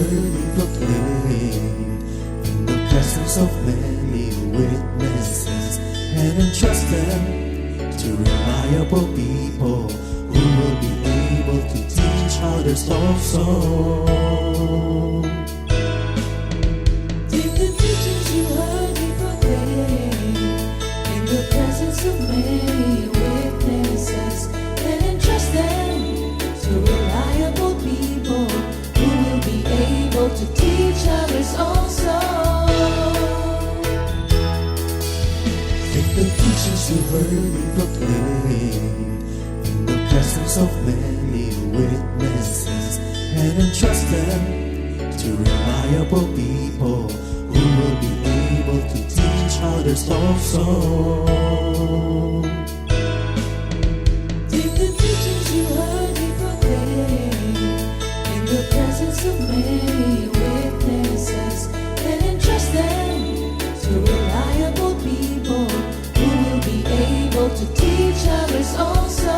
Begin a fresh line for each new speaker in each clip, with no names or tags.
worthy proclaim in the presence of many witnesses, and entrust them to reliable people who will be able to teach others also.
Take the teachings you heard me proclaim in the presence of many witnesses, and entrust them to reliable people who will be able to teach others also.
Take the teachings you heard me proclaim in the presence of many witnesses, and entrust them to reliable people who will be able to teach others also.
Take the teachings you heard me proclaim in the presence of many witnesses, and entrust them to reliable people who will be able to teach others also.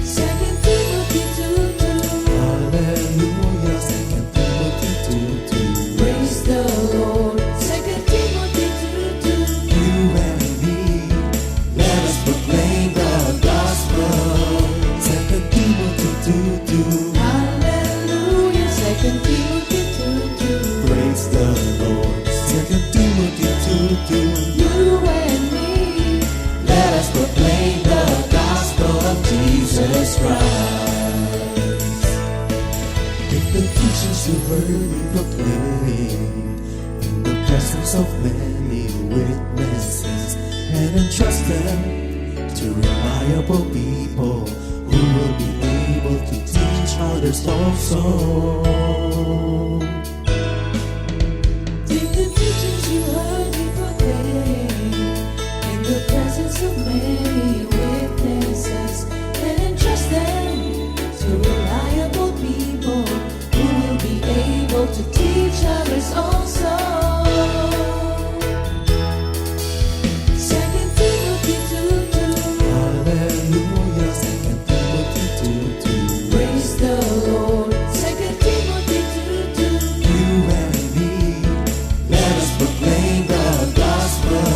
2 Timothy 2:2.
Hallelujah, 2 Timothy 2:2.
Praise the Lord. 2 Timothy 2:2.
You and me, let us proclaim the gospel. 2 Timothy 2:2.
Hallelujah. 2 Timothy 2:2.
Praise the Lord. 2 Timothy 2:2.
You and me,
Let us proclaim the gospel of Jesus Christ. Take the teachings you heard me proclaim in the presence of many witnesses, and entrust them to reliable people who will be able to teach others also.
take the teachings you heard me proclaim in the presence of many witnesses, and entrust them to reliable people who will be able to teach others also. 2 Timothy 2:2.
Hallelujah, 2 Timothy 2:2.
Praise the Lord. 2 Timothy 2:2.
You and me, let us proclaim the gospel.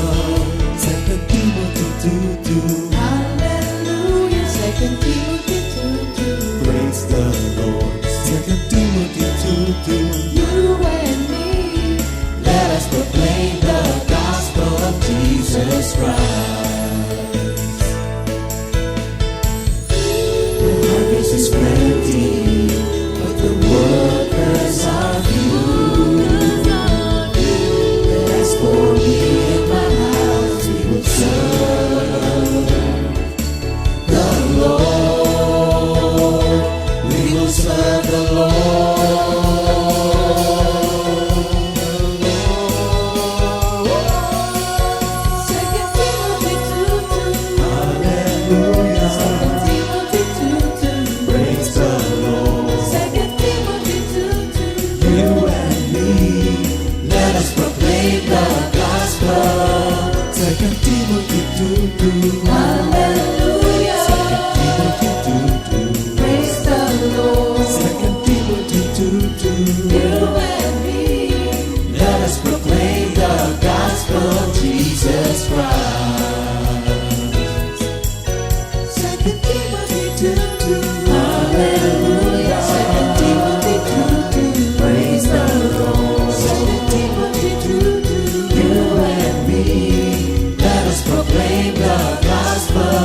2 Timothy 2:2.
Hallelujah. 2 Timothy 2:2.
Praise the Lord. 2 Timothy 2:2.
You and me,
Let us proclaim the gospel of Jesus Christ. The harvest is plenty, but the workers are few. As for me and my house, we will serve the Lord. We will serve the Lord.
2 Timothy 2:2.
Hallelujah.
2 Timothy 2:2.
Praise the Lord.
2 Timothy 2:2.
You and me, let us proclaim the gospel. 2 Timothy 2:2.
Hallelujah.
2 Timothy 2:2.
Praise the Lord.
2 Timothy 2:2.
You and me,
Let us proclaim the gospel of Jesus Christ.
2 Timothy 2:2.
Hallelujah.
2 Timothy 2:2.
Praise the Lord.
2 Timothy 2:2.
You and me, let us proclaim the gospel.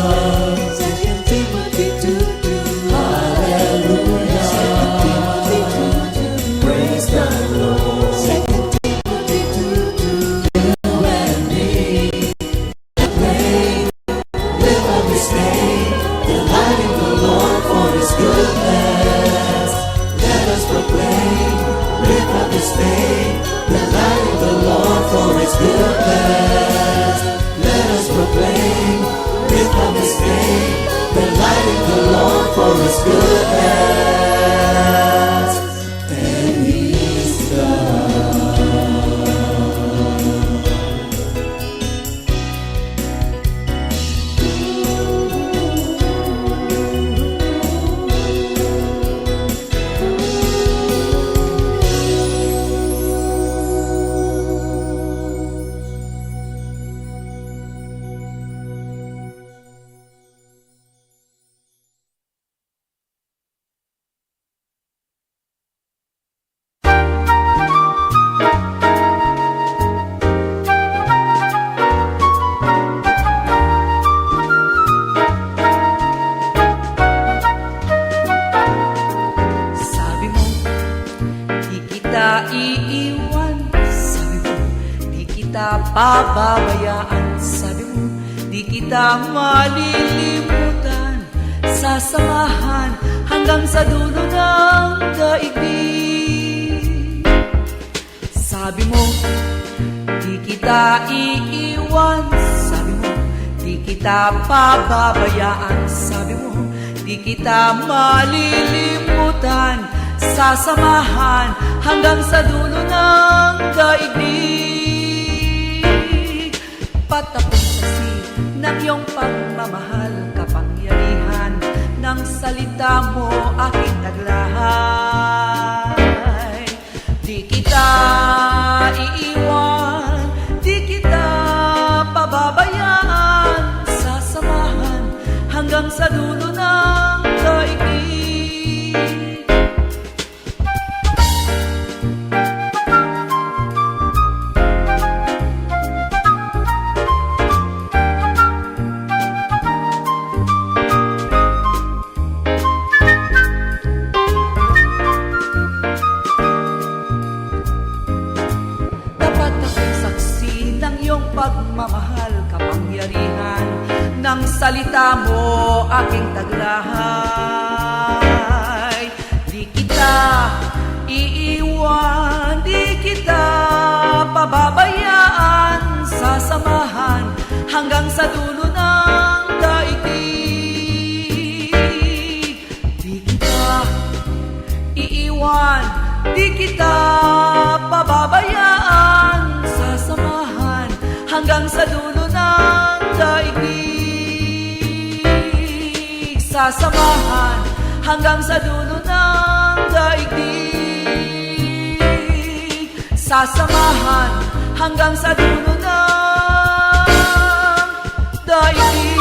2 Timothy 2:2.
Hallelujah.
2 Timothy 2:2.
Praise the Lord.
2 Timothy 2:2.
You and me, proclaim, live up His name, delighting the Lord for His goodness. Let us proclaim, live up His name, delighting the Lord for His goodness. Let us proclaim, live up His name, delighting the Lord for His goodness. And He's God.
pababayaan. Sabi mo, di kita malilimutan. Sasamahan hanggang sa dulo ng daigdig. Sabi mo, di kita iiwan. Sabi mo, di kita pababayaan. Sabi mo, di kita malilimutan. Sasamahan hanggang sa dulo ng daigdig. Patapos saksi ng iyong pagmamahal, kapangyarihan ng salita mo aking taglay. Di kita iiwan, di kita pababayaan. Sasamahan hanggang sa dulo ng daigdig. Dapat akong saksi ng iyong pagmamahal, kapangyarihan ng salita mo aking taglay. Di kita iiwan, di kita pababayaan. Sasamahan hanggang sa dulo ng daigdig. Di kita iiwan, di kita pababayaan. Sasamahan hanggang sa dulo ng daigdig. Sasamahan hanggang sa dulo ng daigdig. Sasamahan hanggang sa dulo ng daigdig.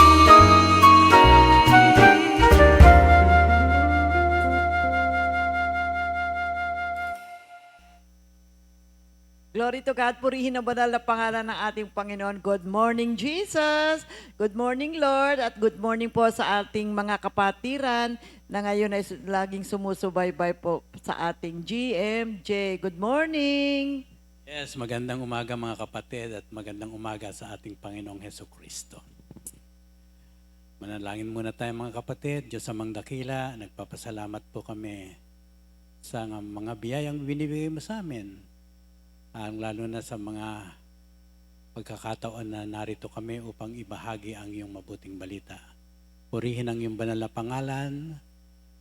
Glory to God, purihin ang banal na pangalan ng ating Panginoon. Good morning, Jesus! Good morning, Lord! At good morning po sa ating mga kapatiran na ngayon ay laging sumusubaybay po sa ating GMJ. Good morning!
Yes, magandang umaga mga kapatid at magandang umaga sa ating Panginoong Heso Kristo. Manalangin muna tayo mga kapatid. Diyos amang dakila, nagpapasalamat po kami sa mga biyayang binibigay mo sa amin. Lalo na sa mga pagkakataon na narito kami upang ibahagi ang iyong mabuting balita. Purihin ang iyong banal na pangalan.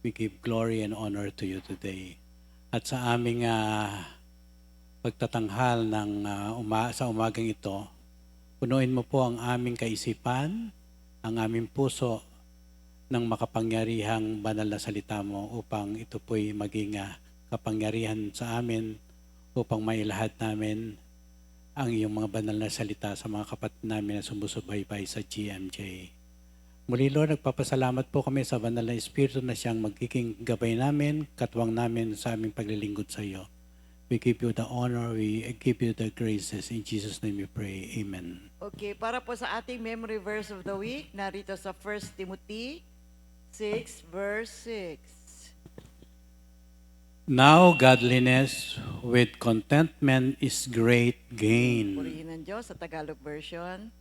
We give glory and honor to you today. At sa aming pagtatanghal sa umagang ito, punuin mo po ang aming kaisipan, ang aming puso ng makapangyarihang banal na salita mo upang ito po'y maging kapangyarihan sa amin upang mailahad namin ang iyong mga banal na salita sa mga kapatid namin na sumusubaybay sa GMJ. Muli Lord, nagpapasalamat po kami sa banal na Espiritu na siyang magiging gabay namin, katuwang namin sa aming paglilingkod sa iyo. We give you the honor, we give you the graces. In Jesus' name we pray. Amen.
Okay, para po sa ating memory verse of the week, narito sa 1 Timothy 6 verse 6.
Now godliness with contentment is great gain.
Purihin ng Diyos sa Tagalog version.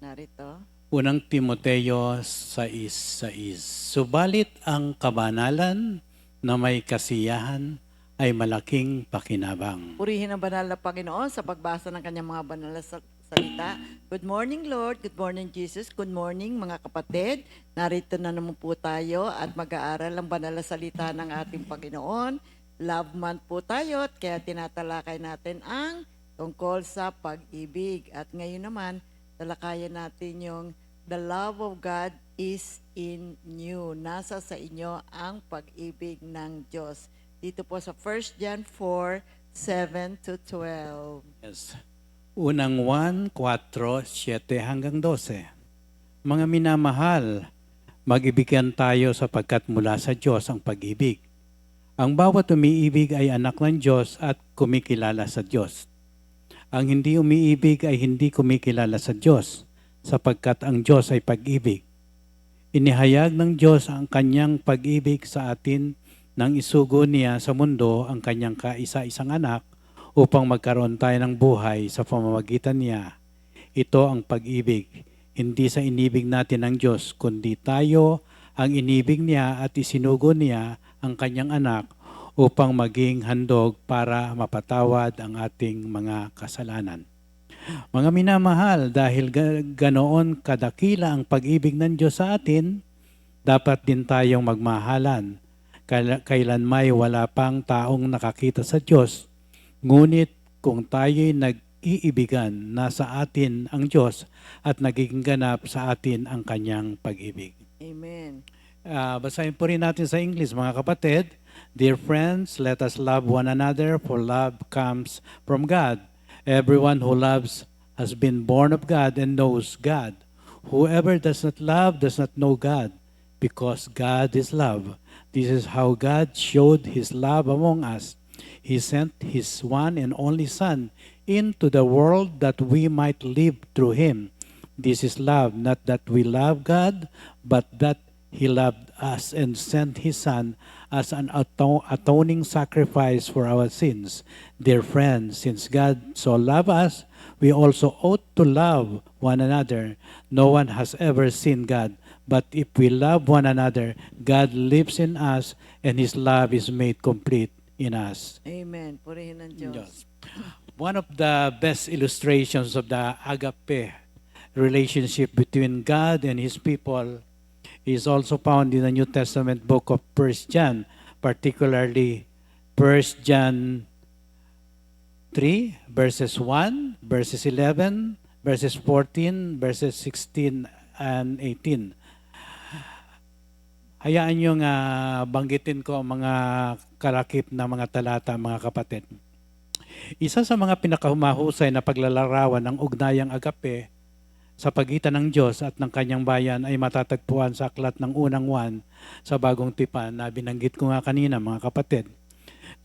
Narito.
Unang Timoteo 6:6. Subalit ang kabanalan na may kasiyahan ay malaking pakinabang.
Purihin ang banal na Panginoon sa pagbasa ng kanyang mga banal na salita. Good morning, Lord. Good morning, Jesus. Good morning, mga kapatid. Narito na naman po tayo at mag-aaral ang banal na salita ng ating Panginoon. Love month po tayo at kaya tinatalakay natin ang tungkol sa pag-ibig. At ngayon naman, talakayan natin yung the love of God is in you. Nasa sa inyo ang pag-ibig ng Diyos. Dito po sa 1 John 4, 7 to 12.
Yes. Unang 1, 4, 7 hanggang 12. Mga minamahal, mag-ibigan tayo sapagkat mula sa Diyos ang pag-ibig. Ang bawat umiibig ay anak ng Diyos at kumikilala sa Diyos. Ang hindi umiibig ay hindi kumikilala sa Diyos, sapagkat ang Diyos ay pag-ibig. Inihayag ng Diyos ang kanyang pag-ibig sa atin nang isugo niya sa mundo ang kanyang kaisa-isang anak upang magkaroon tayo ng buhay sa pamamagitan niya. Ito ang pag-ibig. Hindi sa inibig natin ng Diyos, kundi tayo ang inibig niya at isinugo niya ang kanyang anak upang maging handog para mapatawad ang ating mga kasalanan. Mga minamahal, dahil ganoon kadakila ang pag-ibig ng Diyos sa atin, dapat din tayong magmahalan. Kailan may wala pang taong nakakita sa Diyos, ngunit kung tayo'y nag-iibigan, nasa atin ang Diyos at nagiging ganap sa atin ang kanyang pag-ibig.
Amen.
Basahin po rin natin sa English, mga kapatid. Dear friends, let us love one another, for love comes from God. Everyone who loves has been born of God and knows God. Whoever does not love does not know God, because God is love. This is how God showed His love among us. He sent His one and only Son into the world that we might live through Him. This is love, not that we love God, but that He loved us and sent His Son as an atoning sacrifice for our sins. Dear friends, since God so loved us, we also ought to love one another. No one has ever seen God, but if we love one another, God lives in us and His love is made complete in us.
Amen. Purihin ng Diyos.
Diyos. One of the best illustrations of the agape relationship between God and His people is also found in the New Testament book of 1 John, particularly 1 John 3, verses 1, verses 11, verses 14, verses 16 and 18. Hayaan nyo nga banggitin ko ang mga kalakip na mga talata, mga kapatid. Isa sa mga pinakamahusay na paglalarawan ng ugnayang agape sa pagitan ng Diyos at ng kanyang bayan ay matatagpuan sa aklat ng unang Juan sa Bagong Tipan na binanggit ko nga kanina, mga kapatid.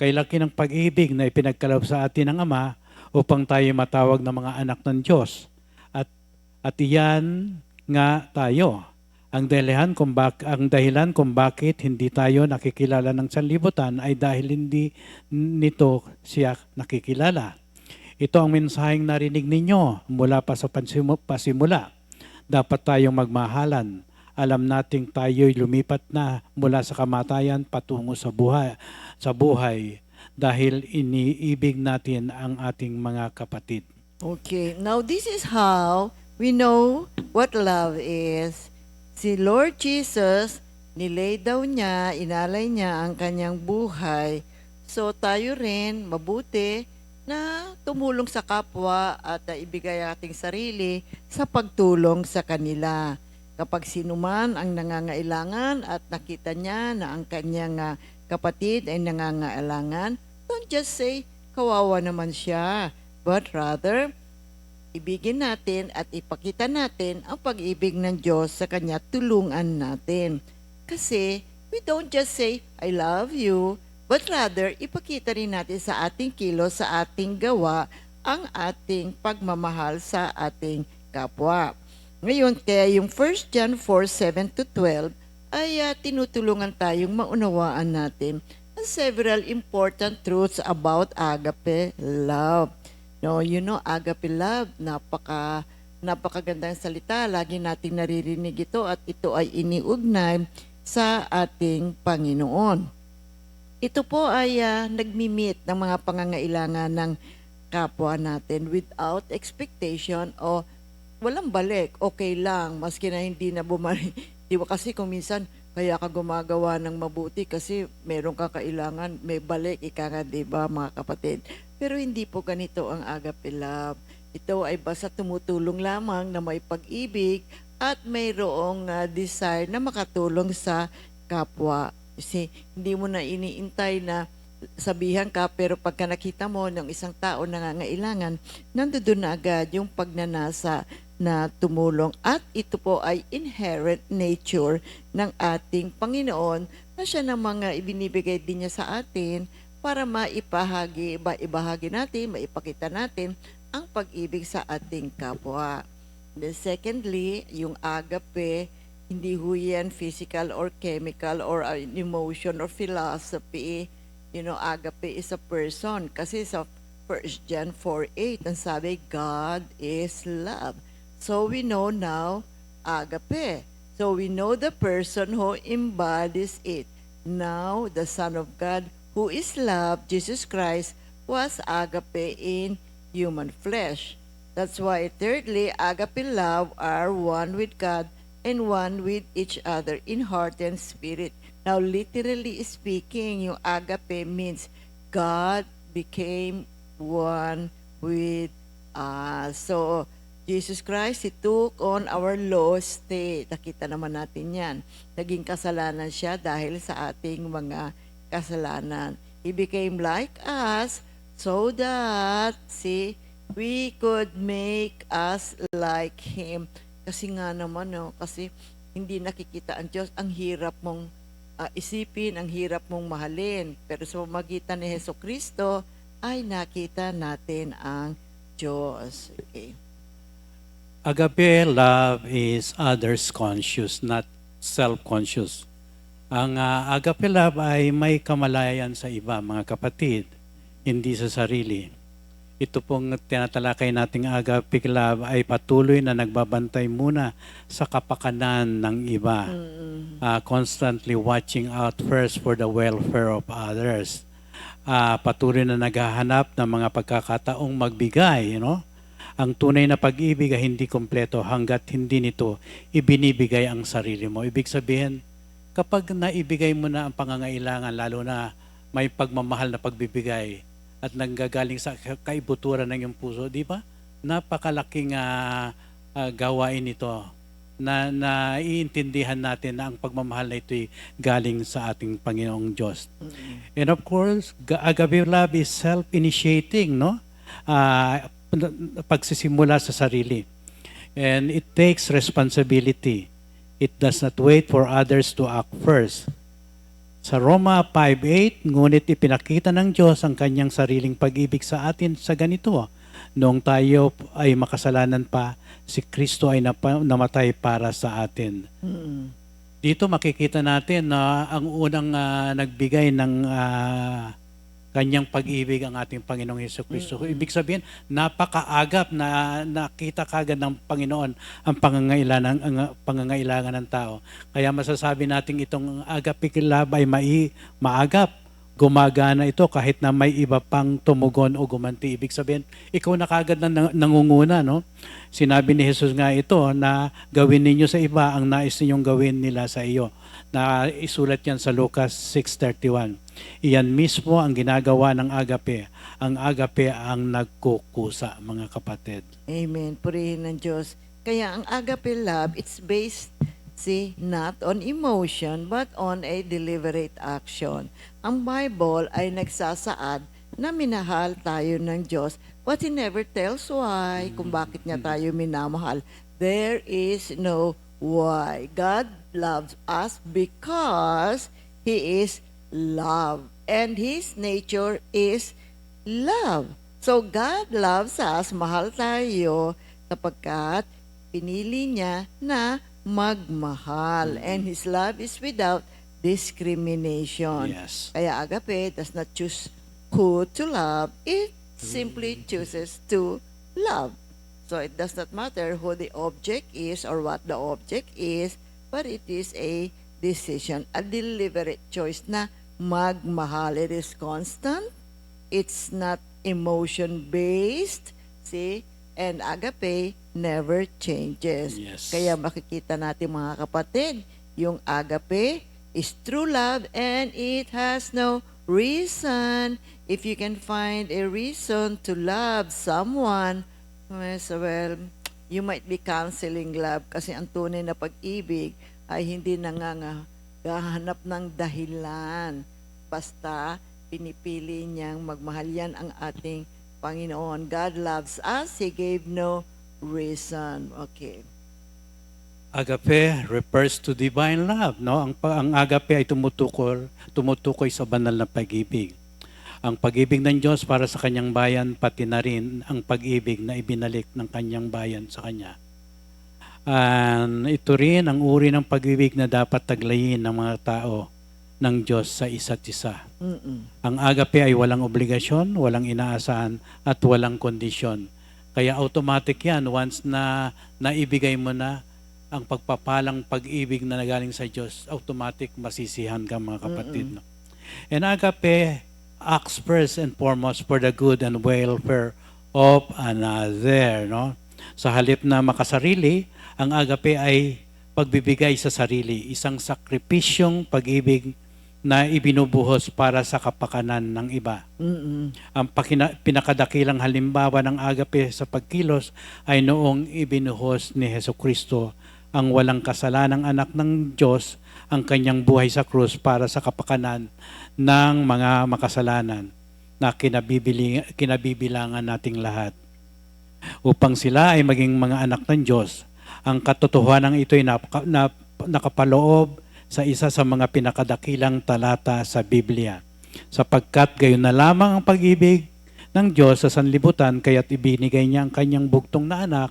Kay laki ng pag-ibig na ipinagkaloob sa atin ng Ama upang tayo matawag na mga anak ng Diyos. At iyan nga tayo. Ang dahilan kung bakit hindi tayo nakikilala ng sanlibutan ay dahil hindi nito siya nakikilala. Ito ang mensaheng narinig ninyo mula pa sa pasimula. Dapat tayong magmahalan. Alam nating tayo'y lumipat na mula sa kamatayan patungo sa buhay dahil iniibig natin ang ating mga kapatid.
Okay, now this is how we know what love is. Si Lord Jesus, inalay niya ang kanyang buhay. So tayo rin, mabuti na tumulong sa kapwa at ibigay ating sarili sa pagtulong sa kanila. Kapag sinuman ang nangangailangan at nakita niya na ang kanyang kapatid ay nangangailangan, don't just say, kawawa naman siya, but rather, ibigin natin at ipakita natin ang pag-ibig ng Diyos sa Kanya, tulungan natin. Kasi, we don't just say, I love you, but rather, ipakita rin natin sa ating kilos, sa ating gawa, ang ating pagmamahal sa ating kapwa. Ngayon, kaya yung 1 John 4:7-12 ay tinutulungan tayong maunawaan natin ang several important truths about agape love. No, you know, agape love, napakagandang salita. Lagi nating naririnig ito at ito ay iniugnay sa ating Panginoon. Ito po ay nagmi-meet ng mga pangangailangan ng kapwa natin without expectation o walang balik. Okay lang, maski na hindi na bumalik. Di ba kasi kung minsan, kaya ka gumagawa ng mabuti kasi meron kang kailangan, may balik, ika nga, di ba, mga kapatid? Pero hindi po ganito ang agape love. Ito ay basta tumutulong lamang na may pag-ibig at mayroong desire na makatulong sa kapwa. Kasi hindi mo na iniintay na sabihan ka, pero pagka nakita mo ng isang tao na nangangailangan, nandoon na agad yung pagnanasa na tumulong. At ito po ay inherent nature ng ating Panginoon na siya na mga ibinibigay din niya sa atin para maibahagi natin, maipakita natin ang pag-ibig sa ating kapwa. Then secondly, yung agape, hindi ho yan physical or chemical or emotion or philosophy. You know, agape is a person. Kasi sa 1 John 4:8. Ang sabi, God is love. So we know now, agape. So we know the person who embodies it. Now, the Son of God, who is love, Jesus Christ, was agape in human flesh. That's why, thirdly, agape love are one with God and one with each other in heart and spirit. Now, literally speaking, yung agape means God became one with us. So, Jesus Christ, He took on our lost state. Nakita naman natin yan. Naging kasalanan siya dahil sa ating mga kasalanan. He became like us so that, see, we could make us like Him. Kasi nga naman, no, kasi hindi nakikita ang Diyos. Ang hirap mong isipin, ang hirap mong mahalin. Pero sa pamamagitan ni Jesucristo, ay nakita natin ang Diyos. Okay.
Agape love is others conscious, not self-conscious. Ang agape love ay may kamalayan sa iba, mga kapatid, hindi sa sarili. Ito pong tinatalakay nating agape love ay patuloy na nagbabantay muna sa kapakanan ng iba. Constantly watching out first for the welfare of others. Patuloy na naghahanap ng mga pagkakataong magbigay, Ang tunay na pag-ibig ay hindi kompleto hanggat hindi nito ibinibigay ang sarili mo. Ibig sabihin, kapag naibigay mo na ang pangangailangan, lalo na may pagmamahal na pagbibigay at nanggagaling sa kaibuturan ng iyong puso, di ba? Napakalaking gawain ito na naiintindihan natin na ang pagmamahal na ito'y galing sa ating Panginoong Diyos. And of course, agape love is self-initiating, pagsisimula sa sarili. And it takes responsibility. It does not wait for others to act first. Sa Roma 5:8, ngunit ipinakita ng Diyos ang kanyang sariling pag-ibig sa atin sa ganito. Noong tayo ay makasalanan pa, si Kristo ay namatay para sa atin. Dito makikita natin na ang unang nagbigay ng kanyang pag-ibig ang ating Panginoong Jesucristo. Ibig sabihin, napakaagap na nakita kagad ng Panginoon ang pangangailangan ng tao. Kaya masasabi natin itong agape love ay maagap. Gumagana ito kahit na may iba pang tumugon o gumanti. Ibig sabihin, ikaw na kagad na nangunguna, Sinabi ni Jesus nga ito na gawin ninyo sa iba ang nais ninyong gawin nila sa iyo. Na isulat yan sa Lucas 6:31. Iyan mismo ang ginagawa ng agape. Ang agape ang nagkukusa, mga kapatid.
Amen. Purihin ng Diyos. Kaya ang agape love, it's based, not on emotion, but on a deliberate action. Ang Bible ay nagsasaad na minahal tayo ng Diyos, but He never tells why, kung bakit niya tayo minamahal. There is no why. God loves us because He is love. And His nature is love. So God loves us, mahal tayo, sapagkat pinili niya na magmahal. And His love is without discrimination.
Yes.
Kaya agape does not choose who to love. It simply chooses to love. So it does not matter who the object is or what the object is, but it is a decision, a deliberate choice na magmahal. It is constant. It's not emotion-based. And agape never changes.
Yes.
Kaya makikita natin, mga kapatid, yung agape is true love and it has no reason. If you can find a reason to love someone, well, you might be canceling love kasi ang tunay na pag-ibig ay hindi nangangahanap ng dahilan. Basta pinipili niyang magmahal. Yan ang ating Panginoon. God loves us. He gave no reason. Okay.
Agape refers to divine love, Ang agape ay tumutukoy sa banal na pag-ibig. Ang pag-ibig ng Diyos para sa kanyang bayan, pati na rin ang pag-ibig na ibinalik ng kanyang bayan sa kanya. Ito rin ang uri ng pag-ibig na dapat taglayin ng mga tao ng Diyos sa isa't isa.
Mm-mm.
Ang agape ay walang obligasyon, walang inaasahan, at walang kondisyon. Kaya automatic yan, once na naibigay mo na ang pagpapalang pag-ibig na nagaling sa Diyos, automatic masisihan ka mga kapatid. No? And agape acts first and foremost for the good and welfare of another. No? Sa halip na makasarili, ang agape ay pagbibigay sa sarili, isang sakripisyong pag-ibig na ibinubuhos para sa kapakanan ng iba.
Mm-mm.
Ang pinakadakilang halimbawa ng agape sa pagkilos ay noong ibinuhos ni Hesukristo, ang walang kasalanang anak ng Diyos, ang kanyang buhay sa krus para sa kapakanan ng mga makasalanan na kinabibilangan nating lahat. Upang sila ay maging mga anak ng Diyos, ang katotohanan ito ay nakapaloob sa isa sa mga pinakadakilang talata sa Biblia. Sapagkat gayon na lamang ang pag-ibig ng Diyos sa sanlibutan, kaya't ibinigay niya ang kanyang bugtong na anak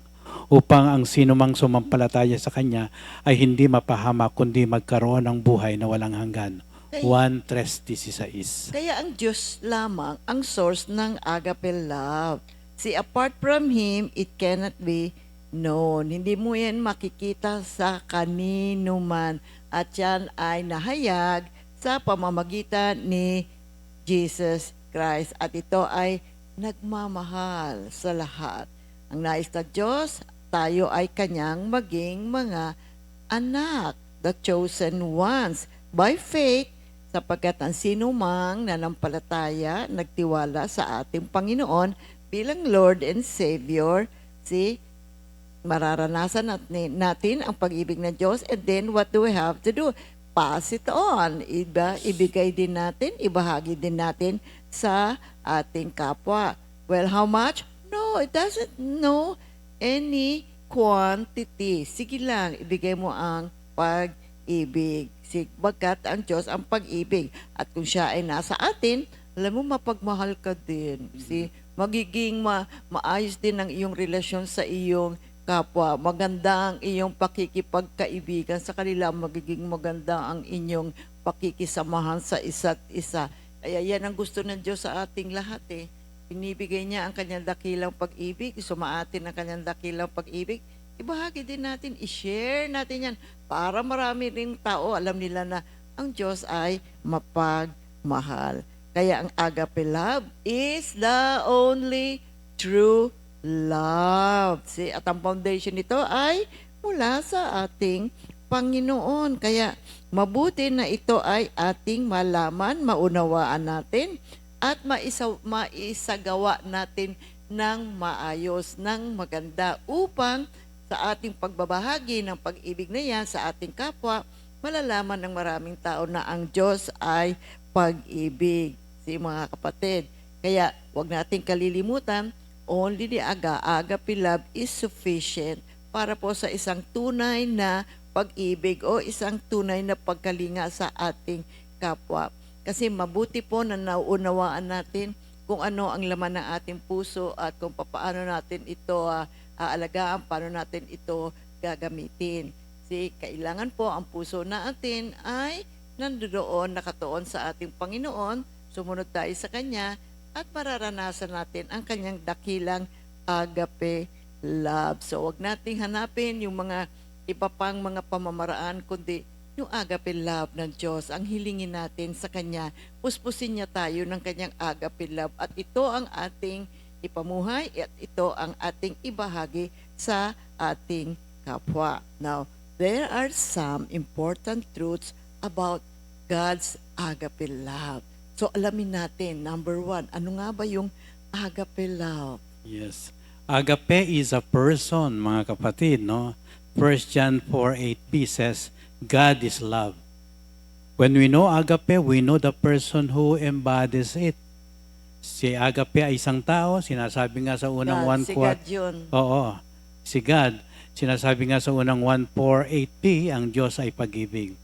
upang ang sinumang sumampalataya sa kanya ay hindi mapahamak kundi magkaroon ng buhay na walang hanggan. 1:3:16.
Kaya ang Diyos lamang ang source ng agape love. See, apart from Him, it cannot be known. Hindi mo yan makikita sa kanino man. At yan ay nahayag sa pamamagitan ni Jesus Christ. At ito ay nagmamahal sa lahat. Ang nais ng Diyos, tayo ay kanyang maging mga anak, the chosen ones, by faith, sapagkat ang sinumang nanampalataya, nagtiwala sa ating Panginoon bilang Lord and Savior, mararanasan natin ang pag-ibig ng Diyos, and then what do we have to do? Pass it on. Ibigay din natin, ibahagi din natin sa ating kapwa. Well, how much? No, it doesn't know any quantity. Sige lang, ibigay mo ang pag-ibig. Bagkat ang Diyos ang pag-ibig. At kung siya ay nasa atin, alam mo, mapagmahal ka din. Magiging maayos din ang iyong relasyon sa iyong kapwa. Maganda ang iyong pakikipagkaibigan sa kanila. Magiging maganda ang inyong pakikisamahan sa isa't isa. Kaya yan ang gusto ng Diyos sa ating lahat eh. Binibigay niya ang kanyang dakilang pag-ibig, sumaatin ang kanyang dakilang pag-ibig, ibahagi din natin, i-share natin yan para marami ring tao alam nila na ang Diyos ay mapagmahal. Kaya ang agape love is the only true love. See, at ang foundation nito ay mula sa ating Panginoon. Kaya mabuti na ito ay ating malaman, maunawaan natin, at maisagawa natin ng maayos, ng maganda upang sa ating pagbabahagi ng pag-ibig na yan sa ating kapwa, malalaman ng maraming tao na ang Diyos ay pag-ibig. Mga kapatid, kaya wag nating kalilimutan, only the agape love is sufficient para po sa isang tunay na pag-ibig o isang tunay na pagkalinga sa ating kapwa. Kasi mabuti po na nauunawaan natin kung ano ang laman ng ating puso at kung paano natin ito aalagaan, paano natin ito gagamitin. Kailangan po ang puso natin ay nandoon, nakatuon sa ating Panginoon, sumunod tayo sa Kanya, at mararanasan natin ang Kanyang dakilang agape love. So, wag nating hanapin yung mga iba pang mga pamamaraan, kundi yung agape love ng Diyos, ang hilingin natin sa Kanya, puspusin niya tayo ng Kanyang agape love, at ito ang ating ipamuhay at ito ang ating ibahagi sa ating kapwa. Now, there are some important truths about God's agape love. So, alamin natin, number 1, ano nga ba yung agape love?
Yes. Agape is a person, mga kapatid, no? 1 John 4:8b says, God is love. When we know agape, we know the person who embodies it. Si agape ay isang tao, sinasabi nga sa unang
God,
1
si God yun.
Oo, si God. Sinasabi nga sa unang 1:4:8b, ang Diyos ay pag-ibig.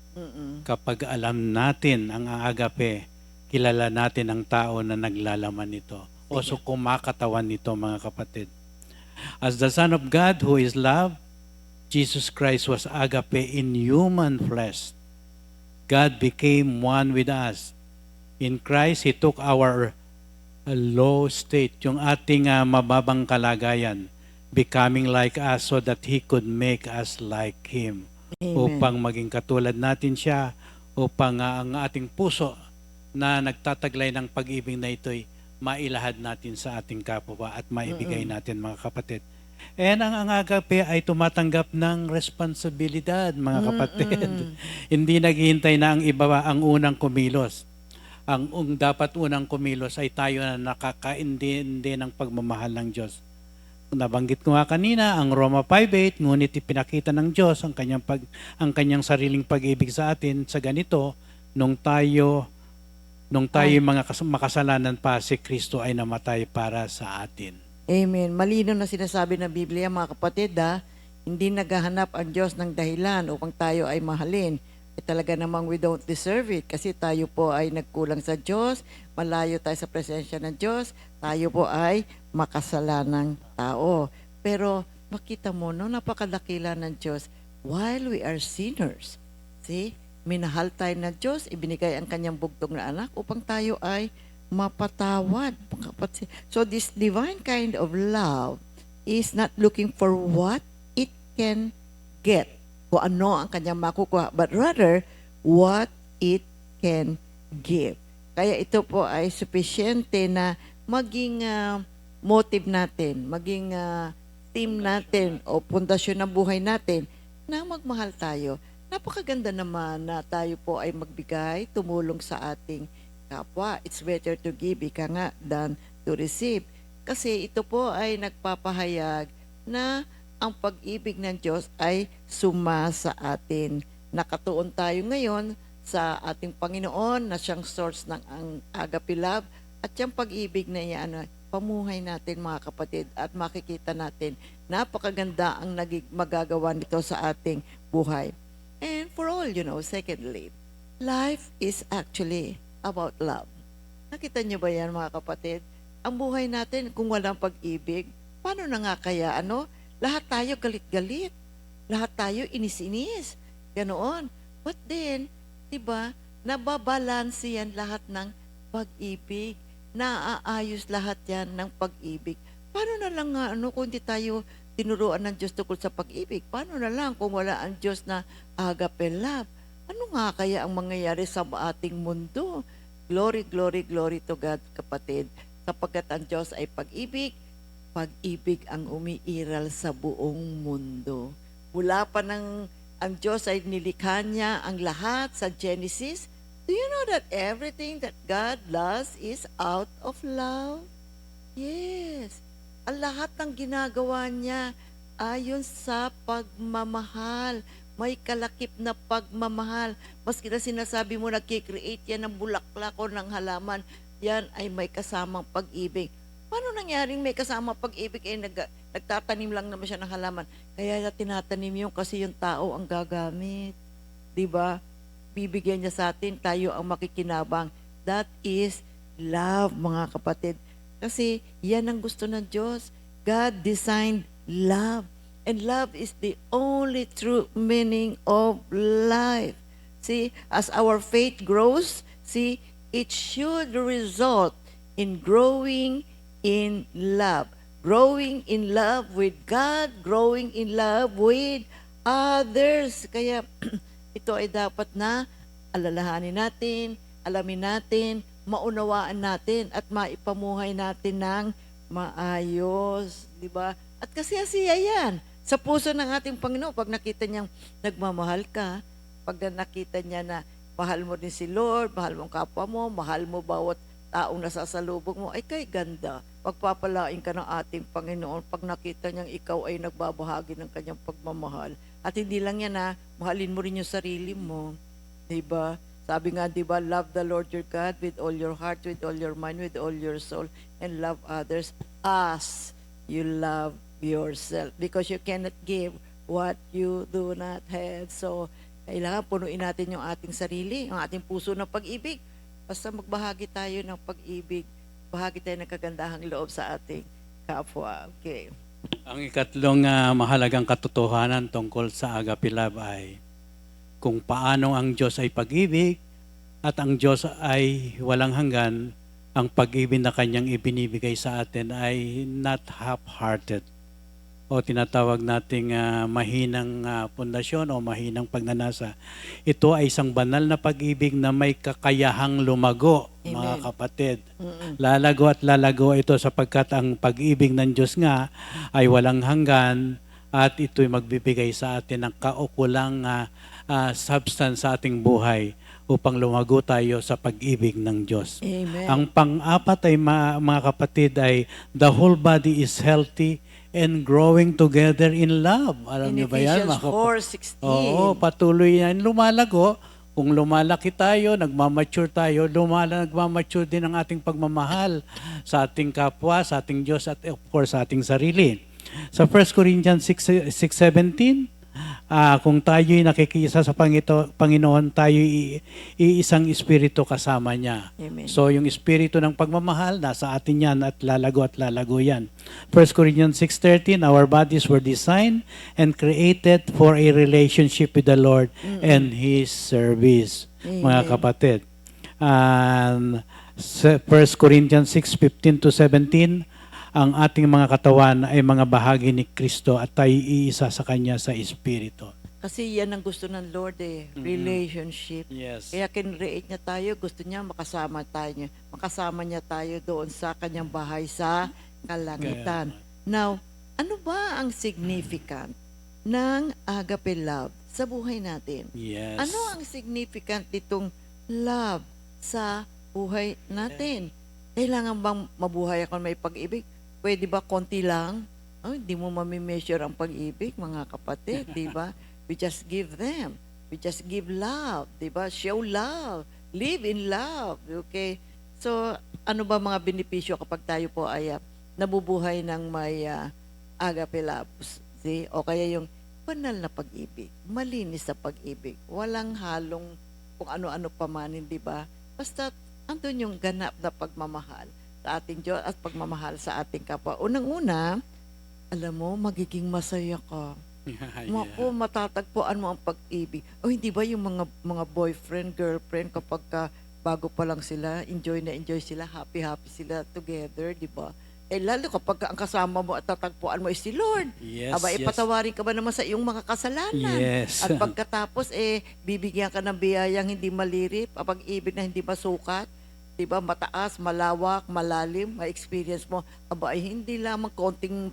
Kapag alam natin ang agape, kilala natin ang tao na naglalaman nito. O so kumakatawan nito, mga kapatid. As the Son of God who is love, Jesus Christ was agape in human flesh. God became one with us. In Christ, He took our low state, yung ating mababang kalagayan, becoming like us so that He could make us like Him.
Amen.
Upang maging katulad natin siya, upang ang ating puso na nagtataglay ng pag-ibig na ito'y mailahad natin sa ating kapwa at maibigay natin, mga kapatid. And ang agape ay tumatanggap ng responsibilidad, mga kapatid. Hindi naghihintay na ang iba ang unang kumilos. Ang dapat unang kumilos ay tayo na nakakaintindi ng pagmamahal ng Diyos. Nabanggit ko nga kanina ang Roma 5:8, ngunit ipinakita ng Diyos ang kanyang sariling pag-ibig sa atin sa ganito, nung tayo mga makasalanan pa, si Kristo ay namatay para sa atin.
Amen. Malino na sinasabi ng Biblia, mga kapatid, hindi naghahanap ang Diyos ng dahilan upang tayo ay mahalin. Talaga namang we don't deserve it kasi tayo po ay nagkulang sa Diyos, malayo tayo sa presensya ng Diyos, tayo po ay makasalanang tao. Pero makita mo, no, napakadakila ng Diyos while we are sinners. See? Minahal tayo ng Diyos, ibinigay ang kanyang bugtong na anak upang tayo ay mapatawad. So this divine kind of love is not looking for what it can get, kung ano ang kanyang makukuha, but rather what it can give. Kaya ito po ay sufisyente na maging motive natin, maging theme natin o pundasyon ng buhay natin na magmahal tayo. Napakaganda naman na tayo po ay magbigay, tumulong sa ating kapwa. It's better to give, ika nga, than to receive. Kasi ito po ay nagpapahayag na ang pag-ibig ng Diyos ay suma sa atin. Nakatuon tayo ngayon sa ating Panginoon na siyang source ng ang agape love at siyang pag-ibig na iyan, pamuhay natin, mga kapatid, at makikita natin napakaganda ang magagawa nito sa ating buhay. And for all, secondly, life is actually about love. Nakita niyo ba yan, mga kapatid? Ang buhay natin, kung walang pag-ibig, paano na nga kaya, lahat tayo galit-galit. Lahat tayo inis-inis. Ganoon. But then, diba, nababalanse yan lahat ng pag-ibig. Naaayos lahat yan ng pag-ibig. Paano na lang nga, kung di tayo tinuruan ng Diyos tungkol sa pag-ibig? Paano na lang kung wala ang Diyos na agape love? Ano nga kaya ang mangyayari sa ating mundo? Glory, glory, glory to God, kapatid. Sapagkat ang Diyos ay pag-ibig, pag-ibig ang umiiral sa buong mundo. Mula pa ang Diyos ay nilikha niya ang lahat sa Genesis. Do you know that everything that God does is out of love? Yes. Ang lahat ng ginagawa niya ayon sa pagmamahal. May kalakip na pagmamahal. Maski na sinasabi mo, nagkikreate yan ng bulaklak o ng halaman, yan ay may kasamang pag-ibig. Paano nangyaring may kasama pag-ibig? Nagtatanim lang naman siya ng halaman. Kaya tinatanim yun kasi yung tao ang gagamit. Diba? Bibigyan niya sa atin, tayo ang makikinabang. That is love, mga kapatid. Kasi yan ang gusto ng Diyos. God designed love. And love is the only true meaning of life. See, as our faith grows, it should result in growing in love. Growing in love with God, growing in love with others. Kaya ito ay dapat na alalahanin natin, alamin natin, maunawaan natin, at maipamuhay natin ng maayos. Diba? At kasi siya yan. Sa puso ng ating Panginoon, pag nakita niyang nagmamahal ka, pag nakita niya na mahal mo din si Lord, mahal mo ang kapwa mo, mahal mo bawat taong nasasalubong mo, ay kay ganda. Pagpapalain ka ng ating Panginoon pag nakita niyang ikaw ay nagbabahagi ng kanyang pagmamahal. At hindi lang yan mahalin mo rin yung sarili mo. Diba? Sabi nga, diba, love the Lord your God with all your heart, with all your mind, with all your soul, and love others as you love yourself, because you cannot give what you do not have. So, kailangan punuin natin yung ating sarili, yung ating puso ng pag-ibig. Basta magbahagi tayo ng pag-ibig, bahagi tayo ng kagandahang loob sa ating kapwa. Okay.
Ang ikatlong mahalagang katotohanan tungkol sa agape love ay kung paano ang Diyos ay pag-ibig at ang Diyos ay walang hanggan, ang pag-ibig na kanyang ibinibigay sa atin ay not half-hearted o tinatawag nating mahinang pundasyon o mahinang pagnanasa. Ito ay isang banal na pag-ibig na may kakayahang lumago, mga
Amen.
kapatid. Lalago at lalago ito sapagkat ang pag-ibig ng Diyos nga ay walang hanggan at ito'y magbibigay sa atin ng kaukulang substance sa ating buhay upang lumago tayo sa pag-ibig ng Diyos.
Amen.
Ang pang-apat ay mga kapatid ay the whole body is healthy and growing together in love. Alam
In
niyo ba yan?
Ephesians
mga kapatid?
4:16.
Oo, patuloy yan lumalago. Kung lumalaki tayo, nagmamature tayo, nagmamature din ang ating pagmamahal sa ating kapwa, sa ating Diyos at of course sa ating sarili. Sa 1 Corinthians 6:17, kung tayo'y nakikisa sa Panginoon, tayo'y iisang espiritu kasama niya.
Amen.
So yung espiritu ng pagmamahal, nasa atin yan at lalago yan. 1 Corinthians 6:13, our bodies were designed and created for a relationship with the Lord and His service. Mga
Amen.
kapatid. 1 Corinthians 6:15-17, ang ating mga katawan ay mga bahagi ni Kristo at tayo iisa sa Kanya sa Espiritu.
Kasi yan ang gusto ng Lord relationship.
Yes.
Kaya kinreate niya tayo, gusto niya makasama niya tayo doon sa kanyang bahay sa kalangitan. Now, ano ba ang significant ng agape love sa buhay natin?
Yes.
Ano ang significant nitong love sa buhay natin? Kailangan bang mabuhay ako may pag-ibig? Pwede ba konti lang? Hindi mo mami-measure ang pag-ibig, mga kapatid, di ba? We just give them. We just give love, di ba? Show love. Live in love, okay? So, ano ba mga benepisyo kapag tayo po ay nabubuhay ng may agape love? See? O kaya yung banal na pag-ibig, malinis sa pag-ibig, walang halong kung ano-ano pa man, di ba? Basta andun yung ganap na pagmamahal sa ating Diyos at pagmamahal sa ating kapwa. Unang-una, alam mo, magiging masaya ka. Maku, matatagpuan mo ang pag-ibig. O hindi ba yung mga boyfriend, girlfriend, kapag bago pa lang sila, enjoy sila, happy sila together, di ba? Lalo kapag ang kasama mo at tatagpuan mo is si Lord.
Yes,
Aba,
yes.
ipatawarin ka ba naman sa iyong mga kasalanan?
Yes.
At pagkatapos, bibigyan ka ng biyayang hindi malirip, pag-ibig na hindi masukat, diba, mataas, malawak, malalim, ma-experience mo. Aba, ay hindi lamang konting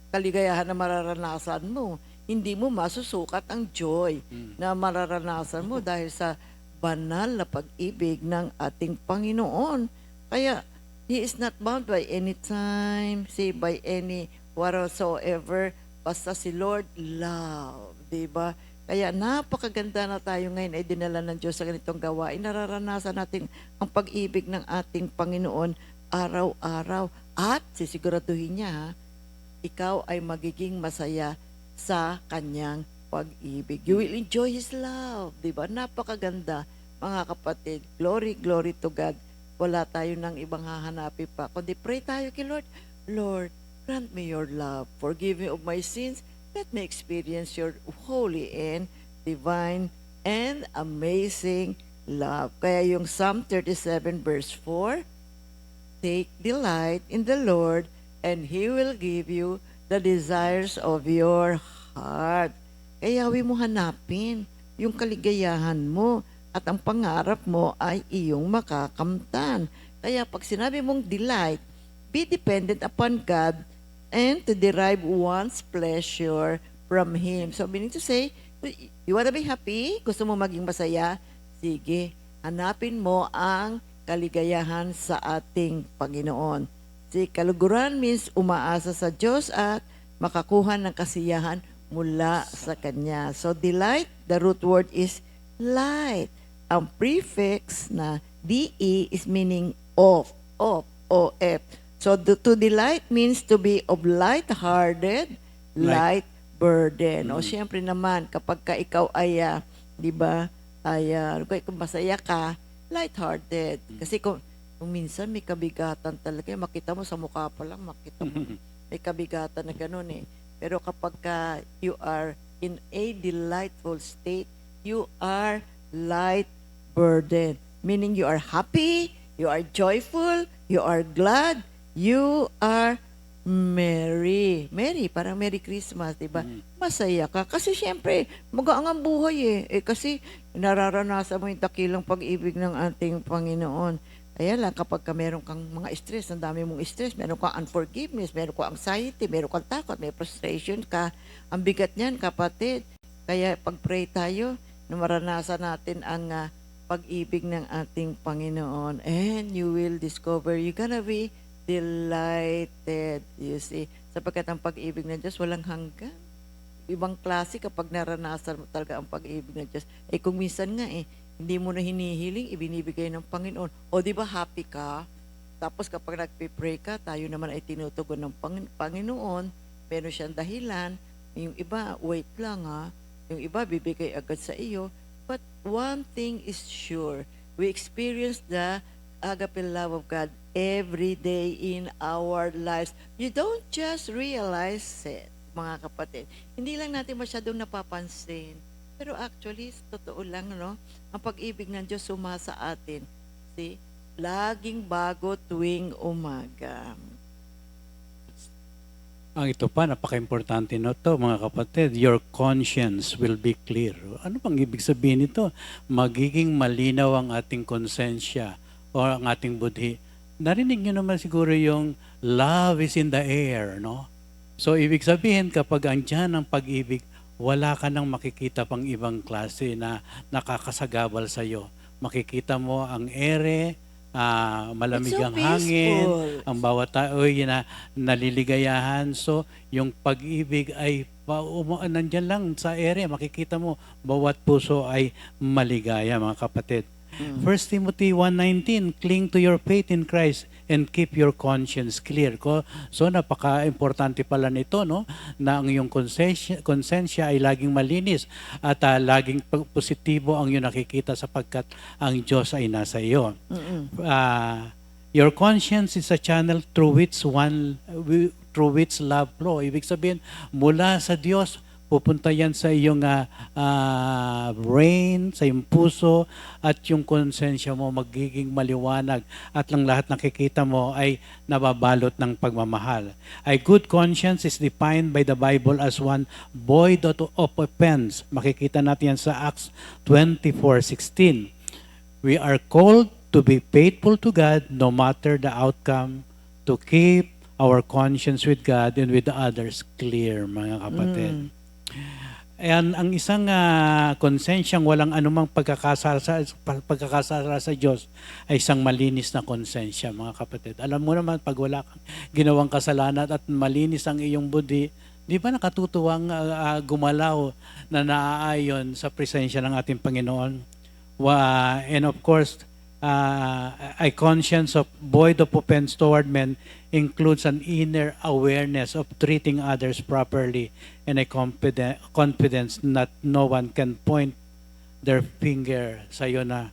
kaligayahan na mararanasan mo. Hindi mo masusukat ang joy na mararanasan mo dahil sa banal na pag-ibig ng ating Panginoon. Kaya, He is not bound by any time, say by any whatsoever, basta si Lord love, diba? Kaya napakaganda na tayo ngayon ay dinala ng Diyos sa ganitong gawain. Nararanasan natin ang pag-ibig ng ating Panginoon araw-araw. At sisiguraduhin niya, ikaw ay magiging masaya sa kanyang pag-ibig. You will enjoy His love. Diba? Napakaganda, mga kapatid. Glory, glory to God. Wala tayo ng ibang hahanapin pa. Kundi pray tayo kay Lord. Lord, grant me your love. Forgive me of my sins. Let me experience your holy and divine and amazing love. Kaya yung Psalm 37 verse 4, take delight in the Lord and He will give you the desires of your heart. Kaya mo hanapin yung kaligayahan mo at ang pangarap mo ay iyong makakamtan. Kaya pag sinabi mong delight, be dependent upon God and to derive one's pleasure from Him. So, meaning to say, you wanna be happy? Gusto mo maging masaya? Sige, hanapin mo ang kaligayahan sa ating Panginoon. Si kaluguran means umaasa sa Diyos at makakuha ng kasiyahan mula sa Kanya. So, delight, the root word is light. Ang prefix na DE is meaning of, O-F. So, to delight means to be of light-hearted, light burden. O, siyempre naman, kapag ka ikaw ay, di ba, kung masaya ka, light-hearted. Kasi kung minsan may kabigatan talaga, makita mo sa mukha pa lang, makita mo, may kabigatan na ganun eh. Pero kapag ka you are in a delightful state, you are light burden. Meaning you are happy, you are joyful, you are glad, you are merry. Merry, parang Merry Christmas, di ba? Masaya ka. Kasi syempre, magaang ang buhay kasi nararanasan mo yung dakilang pag-ibig ng ating Panginoon. Kaya lang, kapag ka meron kang mga stress, ang dami mong stress, meron kang unforgiveness, meron kang anxiety, meron kang takot, may frustration ka, ang bigat niyan, kapatid. Kaya pag-pray tayo, na maranasan natin ang pag-ibig ng ating Panginoon, and you will discover you're gonna be delighted, you see, sapagkat ang pag-ibig ng Diyos walang hanggan. Ibang klase kapag naranasan mo talaga ang pag-ibig ng Diyos. Kung minsan nga hindi mo na hinihiling, ibinibigay ng Panginoon. O di ba happy ka? Tapos kapag nagpipray ka, tayo naman ay tinutugon ng Panginoon, meron siyang dahilan. Yung iba, wait lang yung iba, bibigay agad sa iyo. But one thing is sure, we experience the agape love of God every day in our lives. You don't just realize it, mga kapatid. Hindi lang natin masyadong napapansin. Pero actually, totoo lang, no? Ang pag-ibig ng Diyos sumasa atin. See? Laging bago tuwing umaga.
Ang ito pa, napaka-importante no to, mga kapatid. Your conscience will be clear. Ano bang ibig sabihin nito? Magiging malinaw ang ating konsensya o ang ating budhi. Narinig nyo naman siguro yung love is in the air, no? So, ibig sabihin, kapag andyan ang pag-ibig, wala ka nang makikita pang ibang klase na nakakasagabal sa'yo. Makikita mo ang ere, malamig
It's so
ang hangin,
peaceful.
ang bawat tao ay naliligayahan. So, yung pag-ibig ay nandyan lang sa ere, makikita mo, bawat puso ay maligaya, mga kapatid. 1 Timothy 1:19, cling to your faith in Christ and keep your conscience clear. So, napaka-importante pala nito, no? Na ang iyong konsensya ay laging malinis at laging positibo ang iyong nakikita sapagkat ang Diyos ay nasa iyo. Your conscience is a channel through which love flow. Ibig sabihin, mula sa Diyos, pupunta yan sa iyong brain, sa iyong puso, at yung konsensya mo magiging maliwanag at lang lahat nakikita mo ay nababalot ng pagmamahal. A good conscience is defined by the Bible as one void of offense. Makikita natin yan sa Acts 24:16. We are called to be faithful to God no matter the outcome, to keep our conscience with God and with others clear, mga kapatid. And ang isang konsensyang walang anumang pagkakasala sa Diyos ay isang malinis na konsensya, mga kapatid. Alam mo naman, pag wala kang ginawang kasalanan at malinis ang iyong budi, di ba nakatutuwang gumalaw na naaayon sa presensya ng ating Panginoon? And of course, a conscience of void of offense toward men includes an inner awareness of treating others properly and a confidence that no one can point their finger sa iyo na,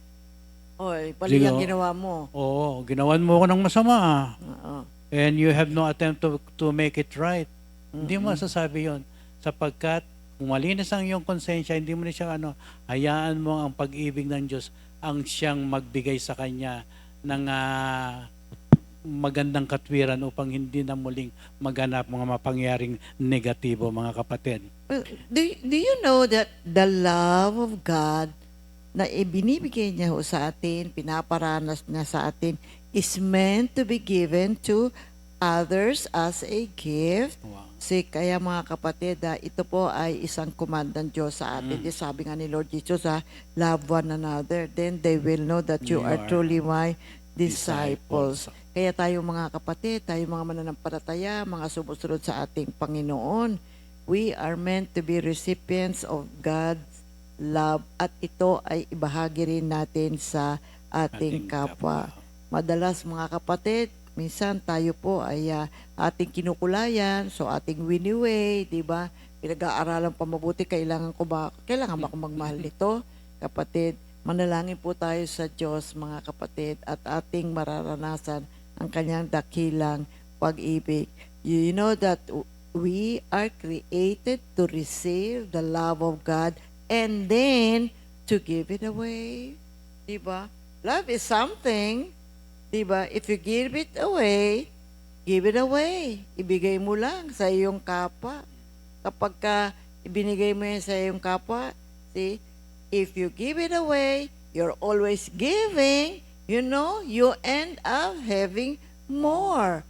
Oy, pali ang ginawa mo.
oo, ginawan mo ko ng masama
Oo.
and you have no attempt to make it right. Hindi mo masasabi yon sapagkat kung malinis ang iyong konsensya, hindi mo na siya hayaan mo ang pag-ibig ng Diyos ang siyang magbigay sa Kanya ng magandang katwiran upang hindi na muling maganap mga mapangyaring negatibo, mga kapatid.
Well, do you know that the love of God na ibinibigay niya sa atin, pinaparanas niya sa atin, is meant to be given to others as a gift?
Wow.
Kaya mga kapatid, ito po ay isang command ng Diyos sa atin. Sabi nga ni Lord Jesus, love one another, then they will know that you are truly my disciples. Kaya tayo mga kapatid, tayo mga mananampalataya, mga sumusunod sa ating Panginoon, we are meant to be recipients of God's love at ito ay ibahagi rin natin sa ating kapwa. Madalas mga kapatid, minsan tayo po ay ating kinukulayan, so ating winiway, di ba? Pinag-aaralan pa mabuti, kailangan ba akong magmahal nito? Kapatid, manalangin po tayo sa Diyos, mga kapatid, at ating mararanasan ang kanyang dakilang pag-ibig. You know that we are created to receive the love of God, and then to give it away. Diba? Love is something. Diba? If you give it away, give it away. Ibigay mo lang sa iyong kapwa. Kapag ka ibinigay mo yan sa iyong kapwa, see, if you give it away, you're always giving, you end up having more.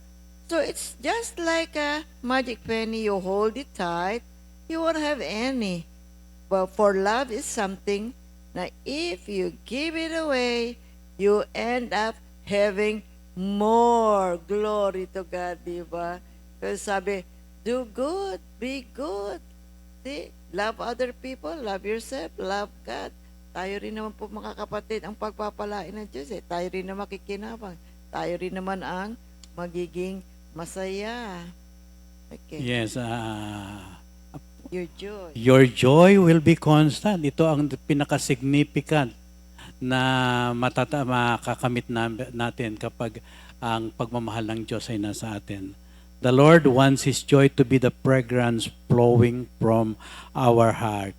So it's just like a magic penny. You hold it tight, you won't have any. But for love is something na if you give it away, you end up having more. Glory to God, diba? Kasi sabi, do good, be good. See? Love other people, love yourself, love God. Tayo rin naman po mga kapatid, ang pagpapalain ng Diyos, tayo rin na makikinabang. Tayo rin naman ang magiging masaya. Okay.
Yes,
Your joy.
your joy will be constant. Ito ang pinaka-significant na makakamit natin kapag ang pagmamahal ng Diyos ay nasa atin. The Lord wants His joy to be the fragrance flowing from our heart.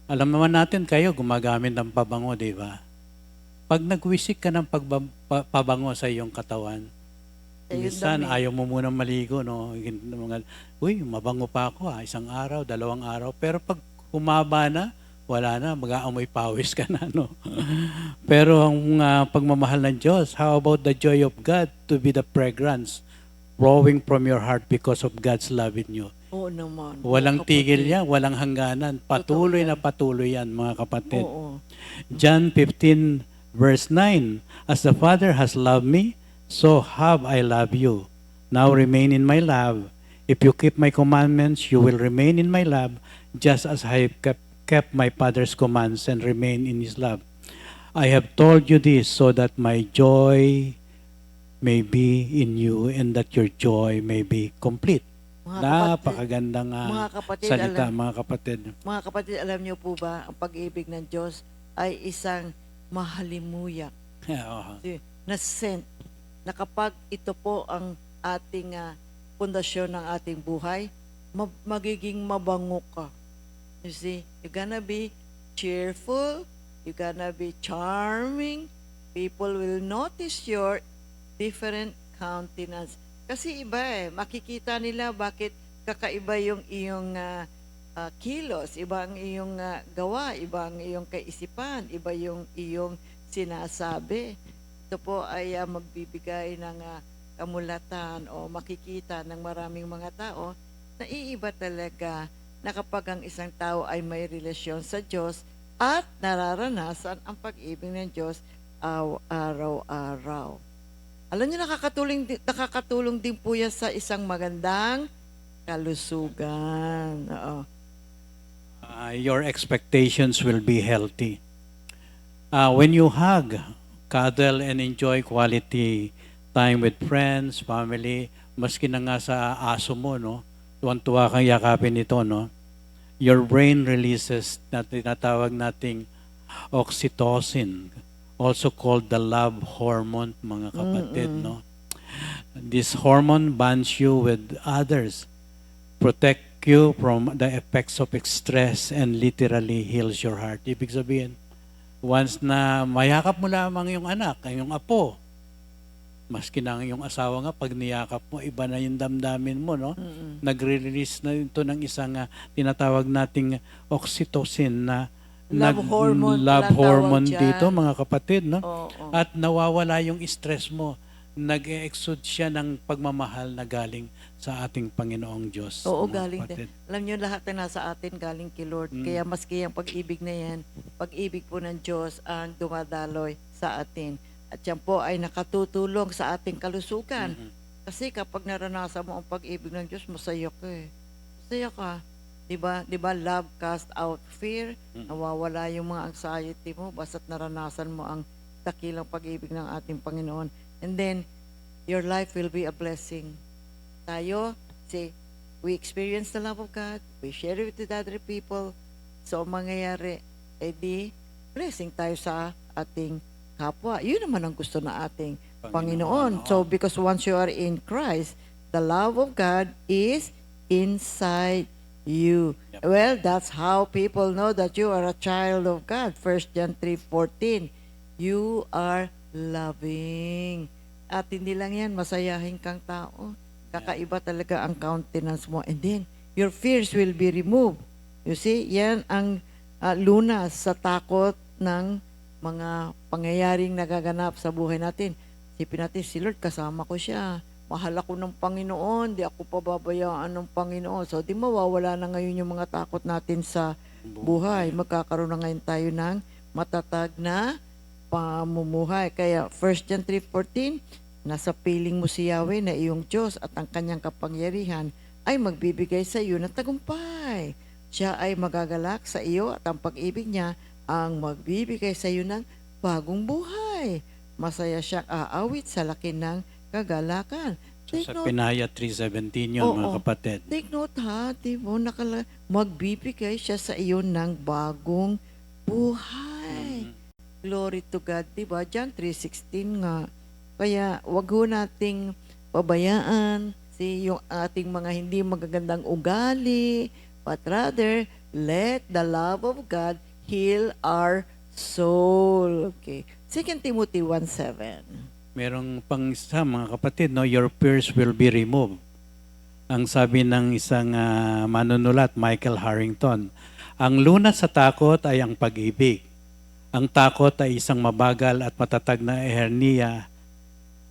Alam naman natin kayo, gumagamit ng pabango, di ba? Pag nagwisik ka ng pabango sa iyong katawan,
Ayun
minsan
dami.
ayaw mo munang maligo, no? Uy, mabango pa ako, isang araw, 2 araw. Pero pag humaba na, wala na, mag-aamoy pawis ka na, no? Pero ang pagmamahal ng Diyos, how about the joy of God to be the fragrance flowing from your heart because of God's love in you?
Oo naman.
Walang
Mga
tigil
kapatid.
yan, walang hangganan. Patuloy na patuloy yan, mga kapatid.
Oo.
John 15 verse 9, as the Father has loved me, so have I loved you. Now remain in my love. If you keep my commandments, you will remain in my love, just as I have kept my Father's commands and remain in His love. I have told you this so that my joy may be in you and that your joy may be complete.
Mga
Napakagandang
mga kapatid,
salita,
alam-
mga kapatid.
Mga kapatid, alam niyo po ba, ang pag-ibig ng Diyos ay isang mahalimuyak
Oo.
na scent na kapag ito po ang ating pundasyon ng ating buhay, magiging mabango ka. You see, you're gonna be cheerful, you're gonna be charming, people will notice your different countenance. Kasi iba makikita nila bakit kakaiba yung iyong kilos, iba ang iyong gawa, iba ang iyong kaisipan, iba yung iyong sinasabi. Ito po ay magbibigay ng kamulatan o makikita ng maraming mga tao na iiba talaga na kapag ang isang tao ay may relasyon sa Diyos at nararanasan ang pag-ibig ng Diyos araw-araw. Alam niyo, nakakatulong din po yan sa isang magandang kalusugan. Oo.
Your expectations will be healthy. When you hug, cuddle, and enjoy quality time with friends, family, maski na nga sa aso mo, no? Tuwan-tuwa kang yakapin ito, no? Your brain releases na tinatawag nating oxytocin, also called the love hormone, mga kapatid, no? This hormone bonds you with others, protect you from the effects of stress, and literally heals your heart. Ibig sabihin, once na mayakap mo lamang yung anak, yung apo, maski na yung asawa nga, pag niyakap mo, iba na yung damdamin mo, no? Nagre-release na ito ng isang tinatawag nating oxytocin na
Love hormone
love
pala
hormone
tawag dyan.
dito, mga kapatid, no?
Oo.
At nawawala yung stress mo. Nag-exude siya ng pagmamahal na galing sa ating Panginoong Diyos.
Oo,
mga
galing
kapatid.
din. Alam niyo, lahat na nasa atin galing kay Lord. Kaya maski ang pag-ibig na yan, pag-ibig po ng Diyos ang dumadaloy sa atin. At yan po ay nakatutulong sa ating kalusugan. Kasi kapag naranasan mo ang pag-ibig ng Diyos, masaya ka Masaya ka. Diba? Love cast out fear. Nawawala yung mga anxiety mo basta't naranasan mo ang dakilang pag-ibig ng ating Panginoon. And then, your life will be a blessing. Tayo, say, we experience the love of God, we share it with other people. So, ang mangyayari, blessing tayo sa ating kapwa. Yun naman ang gusto na ating Panginoon. So, because once you are in Christ, the love of God is inside you.
Yep.
Well, that's how people know that you are a child of God. 1 John 3:14. You are loving. At hindi lang yan, masayahin kang tao. Kakaiba talaga ang countenance mo. And then, your fears will be removed. You see, yan ang lunas sa takot ng mga pangyayaring nagaganap sa buhay natin. Isipin natin, si Lord, kasama ko siya. Mahal ako ng Panginoon, di ako pababayaan ng Panginoon. So, di mawawala na ngayon yung mga takot natin sa buhay. Magkakaroon na ngayon tayo ng matatag na pamumuhay. Kaya 1 John 3:14, nasa piling mo si Yahweh na iyong Diyos at ang kanyang kapangyarihan ay magbibigay sa iyo ng tagumpay. Siya ay magagalak sa iyo at ang pag-ibig niya ang magbibigay sa iyo ng bagong buhay. Masaya siyang aawit sa laki ng kagalakan.
So,
Take
sa
note,
Pinaya 3:17 yun, mga
Oo.
kapatid.
take note ha, di mo, magbibigay siya sa iyo ng bagong buhay. Glory to God, di ba? John 3:16 nga. Kaya wag ho nating pabayaan yung ating mga hindi magagandang ugali, but rather, let the love of God heal our soul. Okay. 2 Timothy 1:7.
Merong pang isa, mga kapatid, no, your fears will be removed. Ang sabi ng isang manunulat, Michael Harrington, ang lunas sa takot ay ang pag-ibig. Ang takot ay isang mabagal at matatag na hernia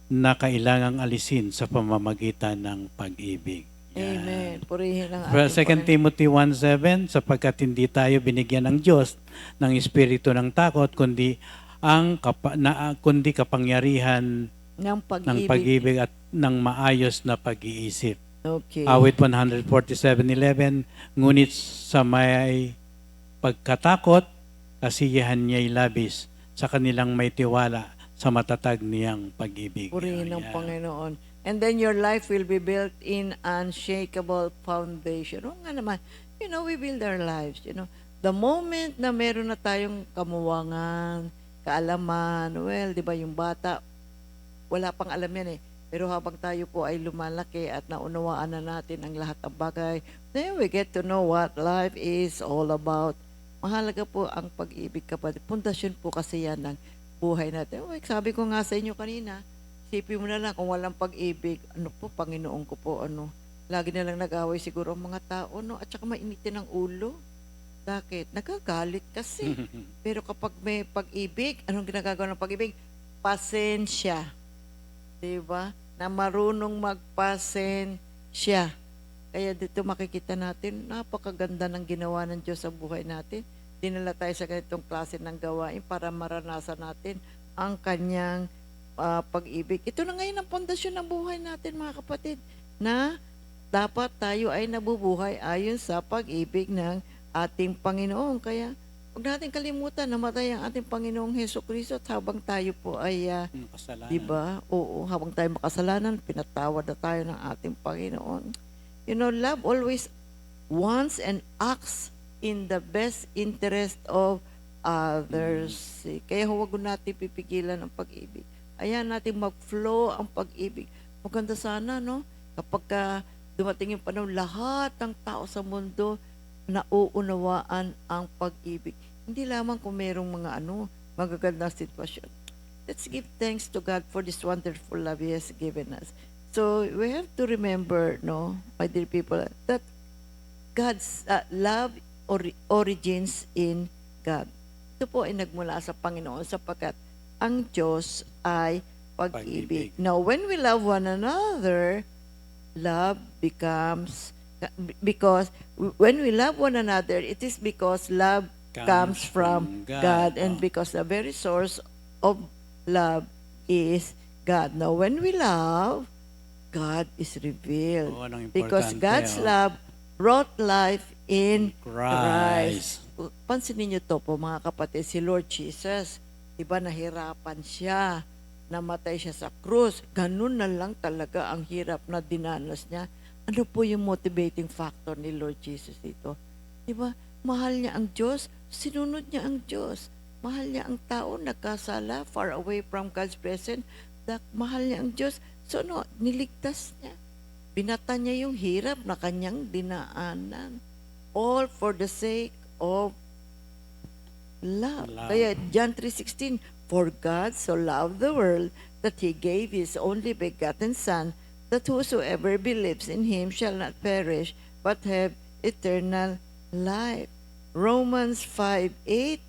na kailangang alisin sa pamamagitan ng pag-ibig. Yan.
Amen. Purihin ang
Well,
ating
2 Timothy 1:7, sapagkat hindi tayo binigyan ng Diyos ng espiritu ng takot, kundi kapangyarihan
ng
ng pag-ibig at ng maayos na pag-iisip.
Okay.
Awit 147:11, ngunit sa may pagkatakot, kasiyahan niya'y labis sa kanilang may tiwala sa matatag niyang pag-ibig.
Purihin ng
Yan.
Panginoon. And then your life will be built in unshakable foundation. Oo nga naman, we build our lives, The moment na meron na tayong kamuwangan, kaalaman, well, di ba yung bata, wala pang alam yan eh. Pero habang tayo po ay lumalaki at naunawaan na natin ang lahat ng bagay, then we get to know what life is all about. Mahalaga po ang pag-ibig, kapatid. Pundasyon po kasi yan ng buhay natin. Sabi ko nga sa inyo kanina, isipin mo na lang kung walang pag-ibig, Panginoon ko po, lagi na lang nag-away siguro ang mga tao, at saka mainitin ang ulo. Bakit? Nagagalit kasi. Pero kapag may pag-ibig, anong ginagawa ng pag-ibig? Pasensya. Diba? Na marunong magpasensya. Kaya dito makikita natin, napakaganda ng ginawa ng Diyos sa buhay natin. Dinala tayo sa ganitong klase ng gawain para maranasan natin ang kanyang pag-ibig. Ito na ngayon ang pundasyon ng buhay natin, mga kapatid, na dapat tayo ay nabubuhay ayon sa pag-ibig ng ating Panginoon. Kaya huwag natin kalimutan, namatay ang ating Panginoong Hesukristo at habang tayo po ay,
Kasalanan.
diba? Oo, habang tayo makasalanan, pinatawad na tayo ng ating Panginoon. Love always wants and acts in the best interest of others. Kaya huwag natin pipigilan ang pag-ibig. Ayan natin mag-flow ang pag-ibig. Maganda sana, kapag dumating yung panahon, lahat ng tao sa mundo nauunawaan ang pag-ibig. Hindi lamang kung merong mga magagandang sitwasyon. Let's give thanks to God for this wonderful love He has given us. So, we have to remember, my dear people, that God's love origins in God. Ito po ay nagmula sa Panginoon sapagkat ang Diyos ay pag-ibig. Now, when we love one another, love becomes, because when we love one another, it is because love comes from God, and because the very source of love is God. Now, when we love, God is revealed. Because God's love brought life in Christ. Pansinin niyo to po, mga kapatid, si Lord Jesus, diba nahirapan siya, namatay siya sa krus, ganun na lang talaga ang hirap na dinanas niya. Ano po yung motivating factor ni Lord Jesus dito? Diba, mahal niya ang Diyos, sinunod niya ang Diyos. Mahal niya ang tao, nagkasala, far away from God's presence. Mahal niya ang Diyos, so niligtas niya. Binata niya yung hirap na kanyang dinaanan. all for the sake of love.
Love.
Kaya John 3:16, for God so loved the world that He gave His only begotten Son, that whosoever believes in Him shall not perish, but have eternal life. Romans 5:8,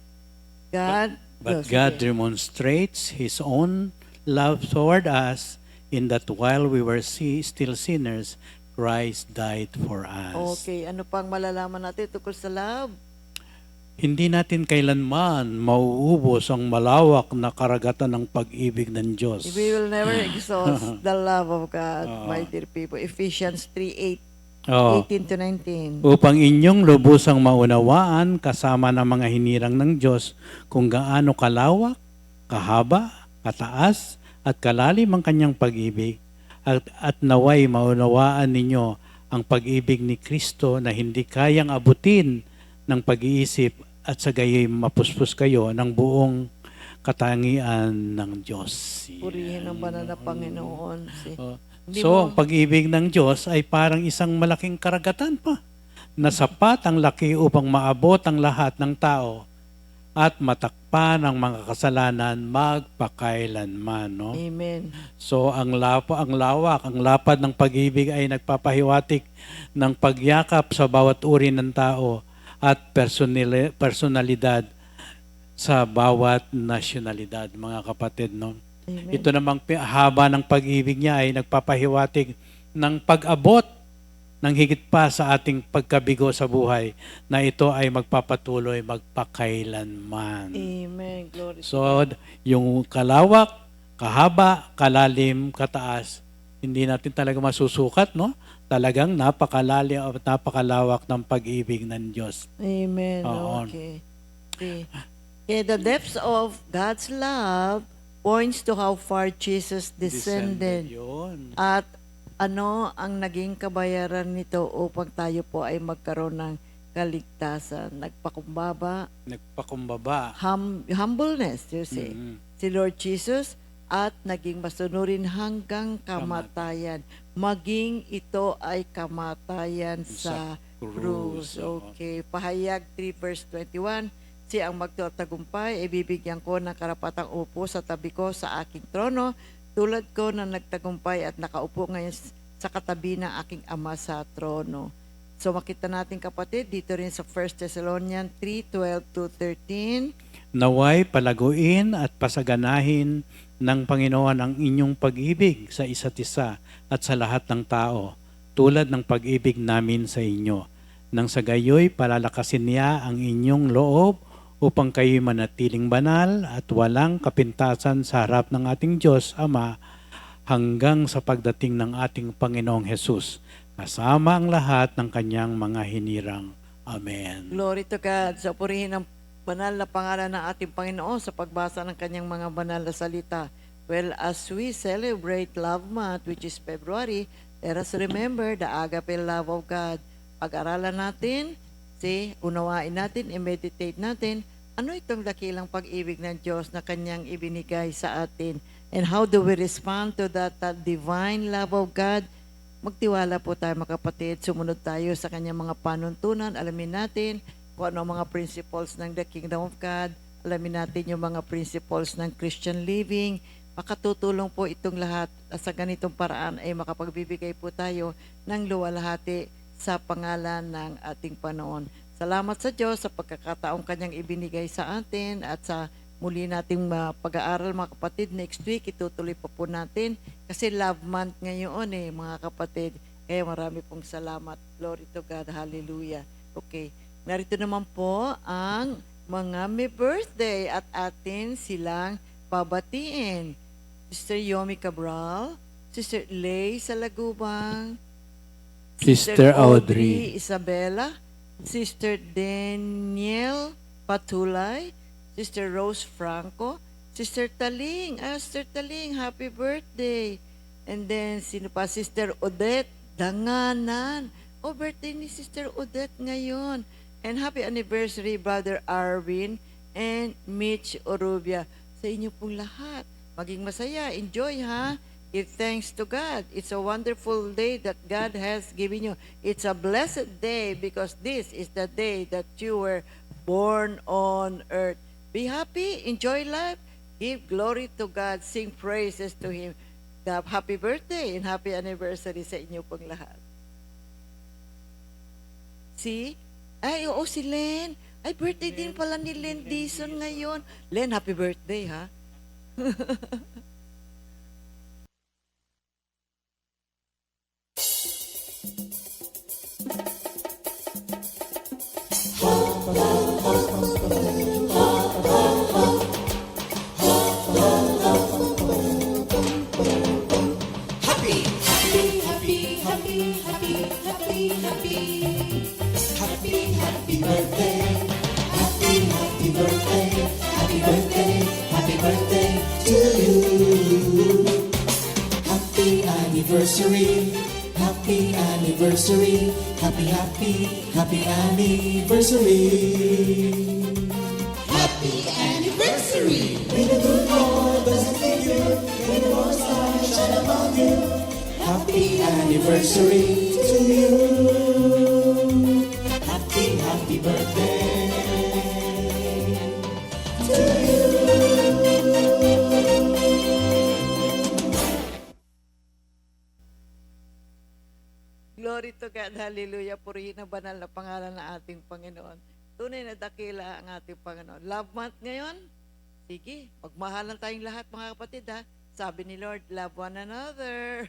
God,
But
no,
God
sige.
demonstrates His own love toward us in that while we were still sinners, Christ died for us.
Okay, ano pang malalaman natin tungkol sa love?
Hindi natin kailanman mauubos ang malawak na karagatan ng pag-ibig ng Diyos.
We will never exhaust the love of God, my dear people. Ephesians 3:8,
Oo.
18 to 19.
Upang inyong lubusang maunawaan kasama ng mga hinirang ng Diyos kung gaano kalawak, kahaba, kataas, at kalalim ang kanyang pag-ibig, at naway maunawaan ninyo ang pag-ibig ni Kristo na hindi kayang abutin ng pag-iisip at sa gayoy mapuspos kayo ng buong katangian ng Diyos.
Purihin ang banal na Panginoon. Hindi
So,
mo-
ang pag-ibig ng Diyos ay parang isang malaking karagatan pa na sapat ang laki upang maabot ang lahat ng tao at matakpan ang mga kasalanan magpakailanman. No?
Amen.
So, ang lawak, ang lapad ng pag-ibig ay nagpapahiwatig ng pagyakap sa bawat uri ng tao at personalidad sa bawat nasyonalidad, mga kapatid. No?
Amen.
Ito namang haba ng pag-ibig niya ay nagpapahiwatig ng pag-abot ng higit pa sa ating pagkabigo sa buhay na ito ay magpapatuloy magpakailanman.
Amen. Glory to
So, yung kalawak, kahaba, kalalim, kataas, hindi natin talaga masusukat, no? Talagang napakalalim at napakalawak ng pag-ibig ng Diyos.
Amen.
Oo.
Okay. Okay. Okay, the depths of God's love points to how far Jesus descended.
Yun.
At ano ang naging kabayaran nito upang tayo po ay magkaroon ng kaligtasan. Nagpakumbaba,
Nagpakumbaba.
humbleness, you see.
Mhm.
Si Lord Jesus at naging masunurin hanggang kamatayan. Maging ito ay kamatayan sa
krus,
krus.
oo.
Okay. Pahayag 3 verse 21, si ang magtatagumpay, ibibigyan ko ng karapatang upo sa tabi ko sa aking trono, tulad ko na nagtagumpay at nakaupo ngayon sa katabi ng aking ama sa trono. So makita natin kapatid, dito rin sa 1 Thessalonians 3:12-13,
Naway palaguin at pasaganahin ng Panginoon ang inyong pag-ibig sa isa't isa at sa lahat ng tao, tulad ng pag-ibig namin sa inyo. Nang sa gayoy, palalakasin niya ang inyong loob upang kayo'y manatiling banal at walang kapintasan sa harap ng ating Diyos Ama hanggang sa pagdating ng ating Panginoong Hesus, kasama ang lahat ng kanyang mga hinirang. Amen.
Glory to God. So purihin ang banal na pangalan ng ating Panginoon sa pagbasa ng kanyang mga banal na salita. Well, as we celebrate Love Month, which is February, let us remember the agape love of God. Pag-aralan natin, unawain natin, i-meditate natin, ano itong dakilang pag-ibig ng Diyos na kanyang ibinigay sa atin? And how do we respond to that divine love of God? Magtiwala po tayo mga kapatid, sumunod tayo sa kanyang mga panuntunan, alamin natin kung ano ang mga principles ng the Kingdom of God, alamin natin yung mga principles ng Christian living, makatutulong po itong lahat sa ganitong paraan ay makapagbibigay po tayo ng luwalhati sa pangalan ng ating Panginoon. Salamat sa Diyos sa pagkakataong kanyang ibinigay sa atin at sa muli nating pag-aaral mga kapatid. Next week, itutuloy pa po natin kasi Love Month ngayon mga kapatid. Kaya marami pong salamat. Glory to God. Hallelujah. Okay. Narito naman po ang mga may birthday at atin silang babatiin. Sister Yomi Cabral, Sister Lay Salagubang,
Sister Audrey,
Isabella, Sister Daniel Patulay, Sister Rose Franco, Sister Taling, Sister Taling, happy birthday. And then, sino pa? Sister Odette Danganan. Oh, birthday ni Sister Odette ngayon. And happy anniversary, Brother Arvin and Mitch Orubia. Sa inyo pong lahat. Maging masaya. Enjoy, ha? Give thanks to God. It's a wonderful day that God has given you. It's a blessed day because this is the day that you were born on earth. Be happy, enjoy life, give glory to God, sing praises to Him. Happy birthday and happy anniversary sa inyo pong lahat. See? Ay, oo, si Len. Ay, birthday din pala ni Len Dison ngayon. Len, happy birthday, ha?
Happy anniversary, happy anniversary, happy, happy, happy anniversary. Happy anniversary! May the good Lord bless and keep you, may the Lord's light shine upon you. Happy anniversary to you. Happy, happy birthday to you.
Glory to God, hallelujah, purihin ang banal na pangalan ng ating Panginoon. Tunay na dakila ang ating Panginoon. Love month ngayon? Sige, magmahalan tayong lahat mga kapatid ha. Sabi ni Lord, love one another.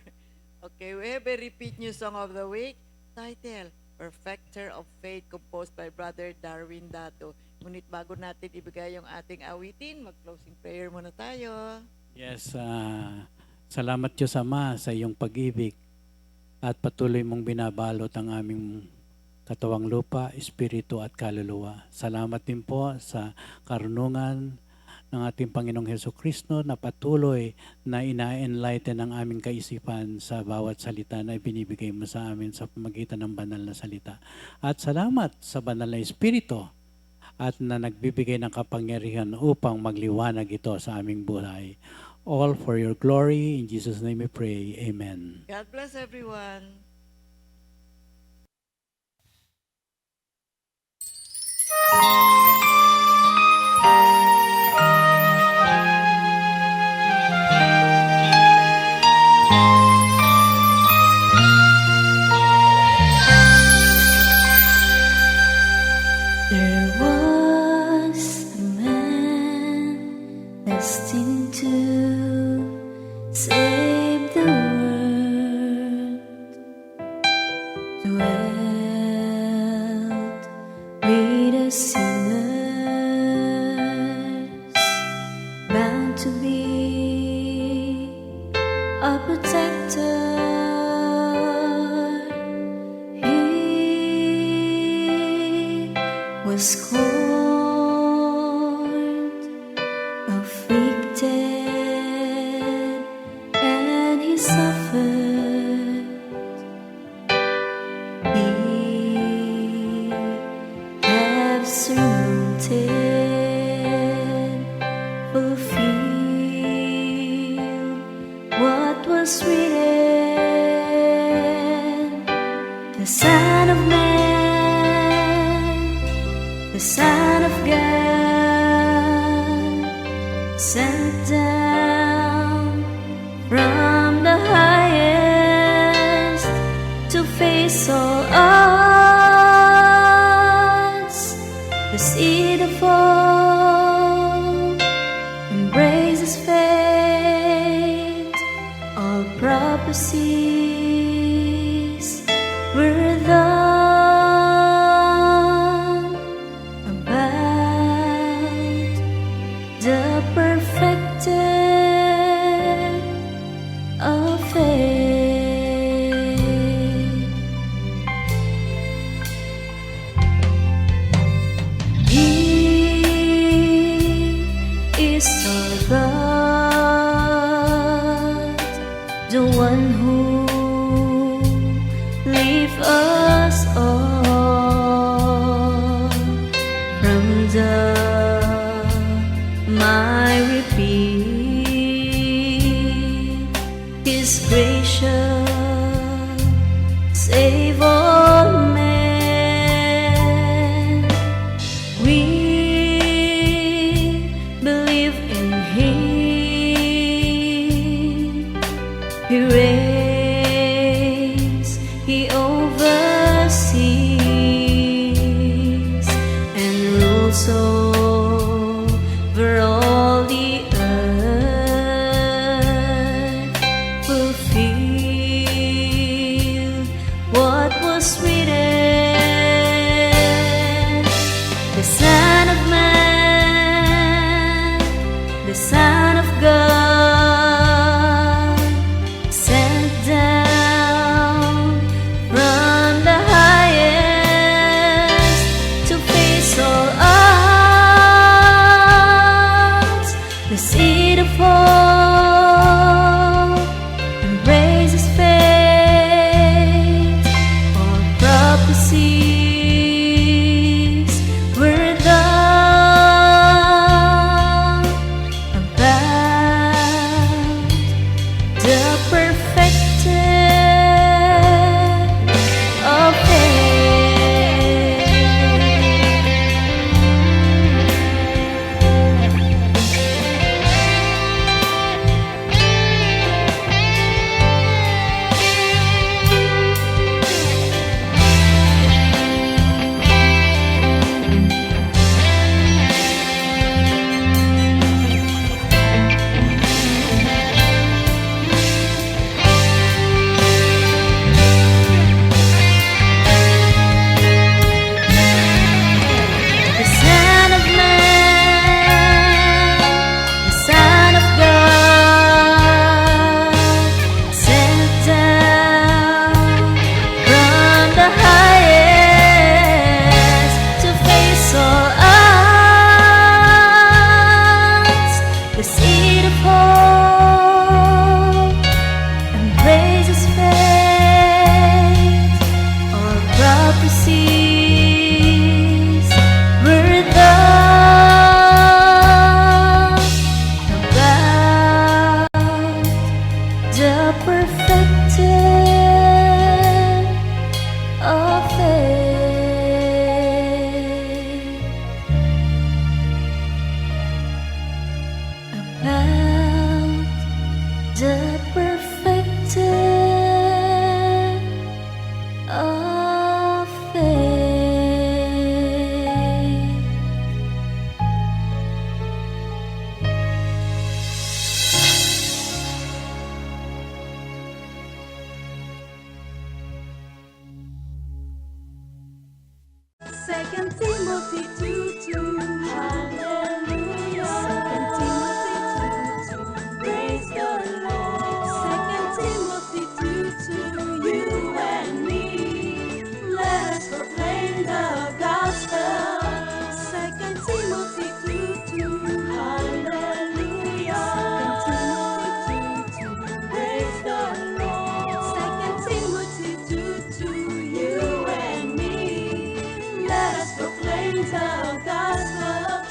Okay, we have a repeat new song of the week. Title, Perfecter of Faith, composed by Brother Darwin Dato. Ngunit bago natin ibigay yung ating awitin, mag-closing prayer muna tayo.
Yes, salamat Diyos Ama sa iyong pag-ibig at patuloy mong binabalot ang aming katawang lupa, espiritu at kaluluwa. Salamat din po sa karunungan ng ating Panginoong Hesukristo na patuloy na ina-enlighten ang aming kaisipan sa bawat salita na ibinibigay mo sa amin sa pamagitan ng banal na salita. At salamat sa banal na espiritu at na nagbibigay ng kapangyarihan upang magliwanag ito sa aming buhay. All for your glory. In Jesus' name we pray. Amen.
God bless everyone.
There was a man destined to save the world, dwelt with the sinners, bound to be a protector. He was scorned, afflicted, and he suffered. He have surmounted, fulfilled what was written. The Son of Man, the Son of God, sent down from the highest to face all odds, to see the fall, embrace His fate. All prophecies were done about the perfecter of faith. He is our God, the one who lift us all from the miry pit. He gracious, save all men. We believe in Him. He reigns, He oversees and rules over all the earth. Fulfill what was written. The Son of Man, the Son of God, sent down from the highest to face all odds. The seed of hope embraces faith. All prophecies were done about the perfected of faith. The Son of Man, the Son of God, sent down from the highest to face all odds. The seed of hope embraces faith. All prophecies were done about the perfected of faith. About the perfected of faith. Second Timothy 2:2. Hallelujah. Second Timothy 2:2. Praise the Lord. Second Timothy 2:2. You and me, let us proclaim the gospel. Second Timothy 2:2. Hallelujah. Second Timothy 2:2. Praise the Lord. Second Timothy 2:2. You and me, let us proclaim the gospel.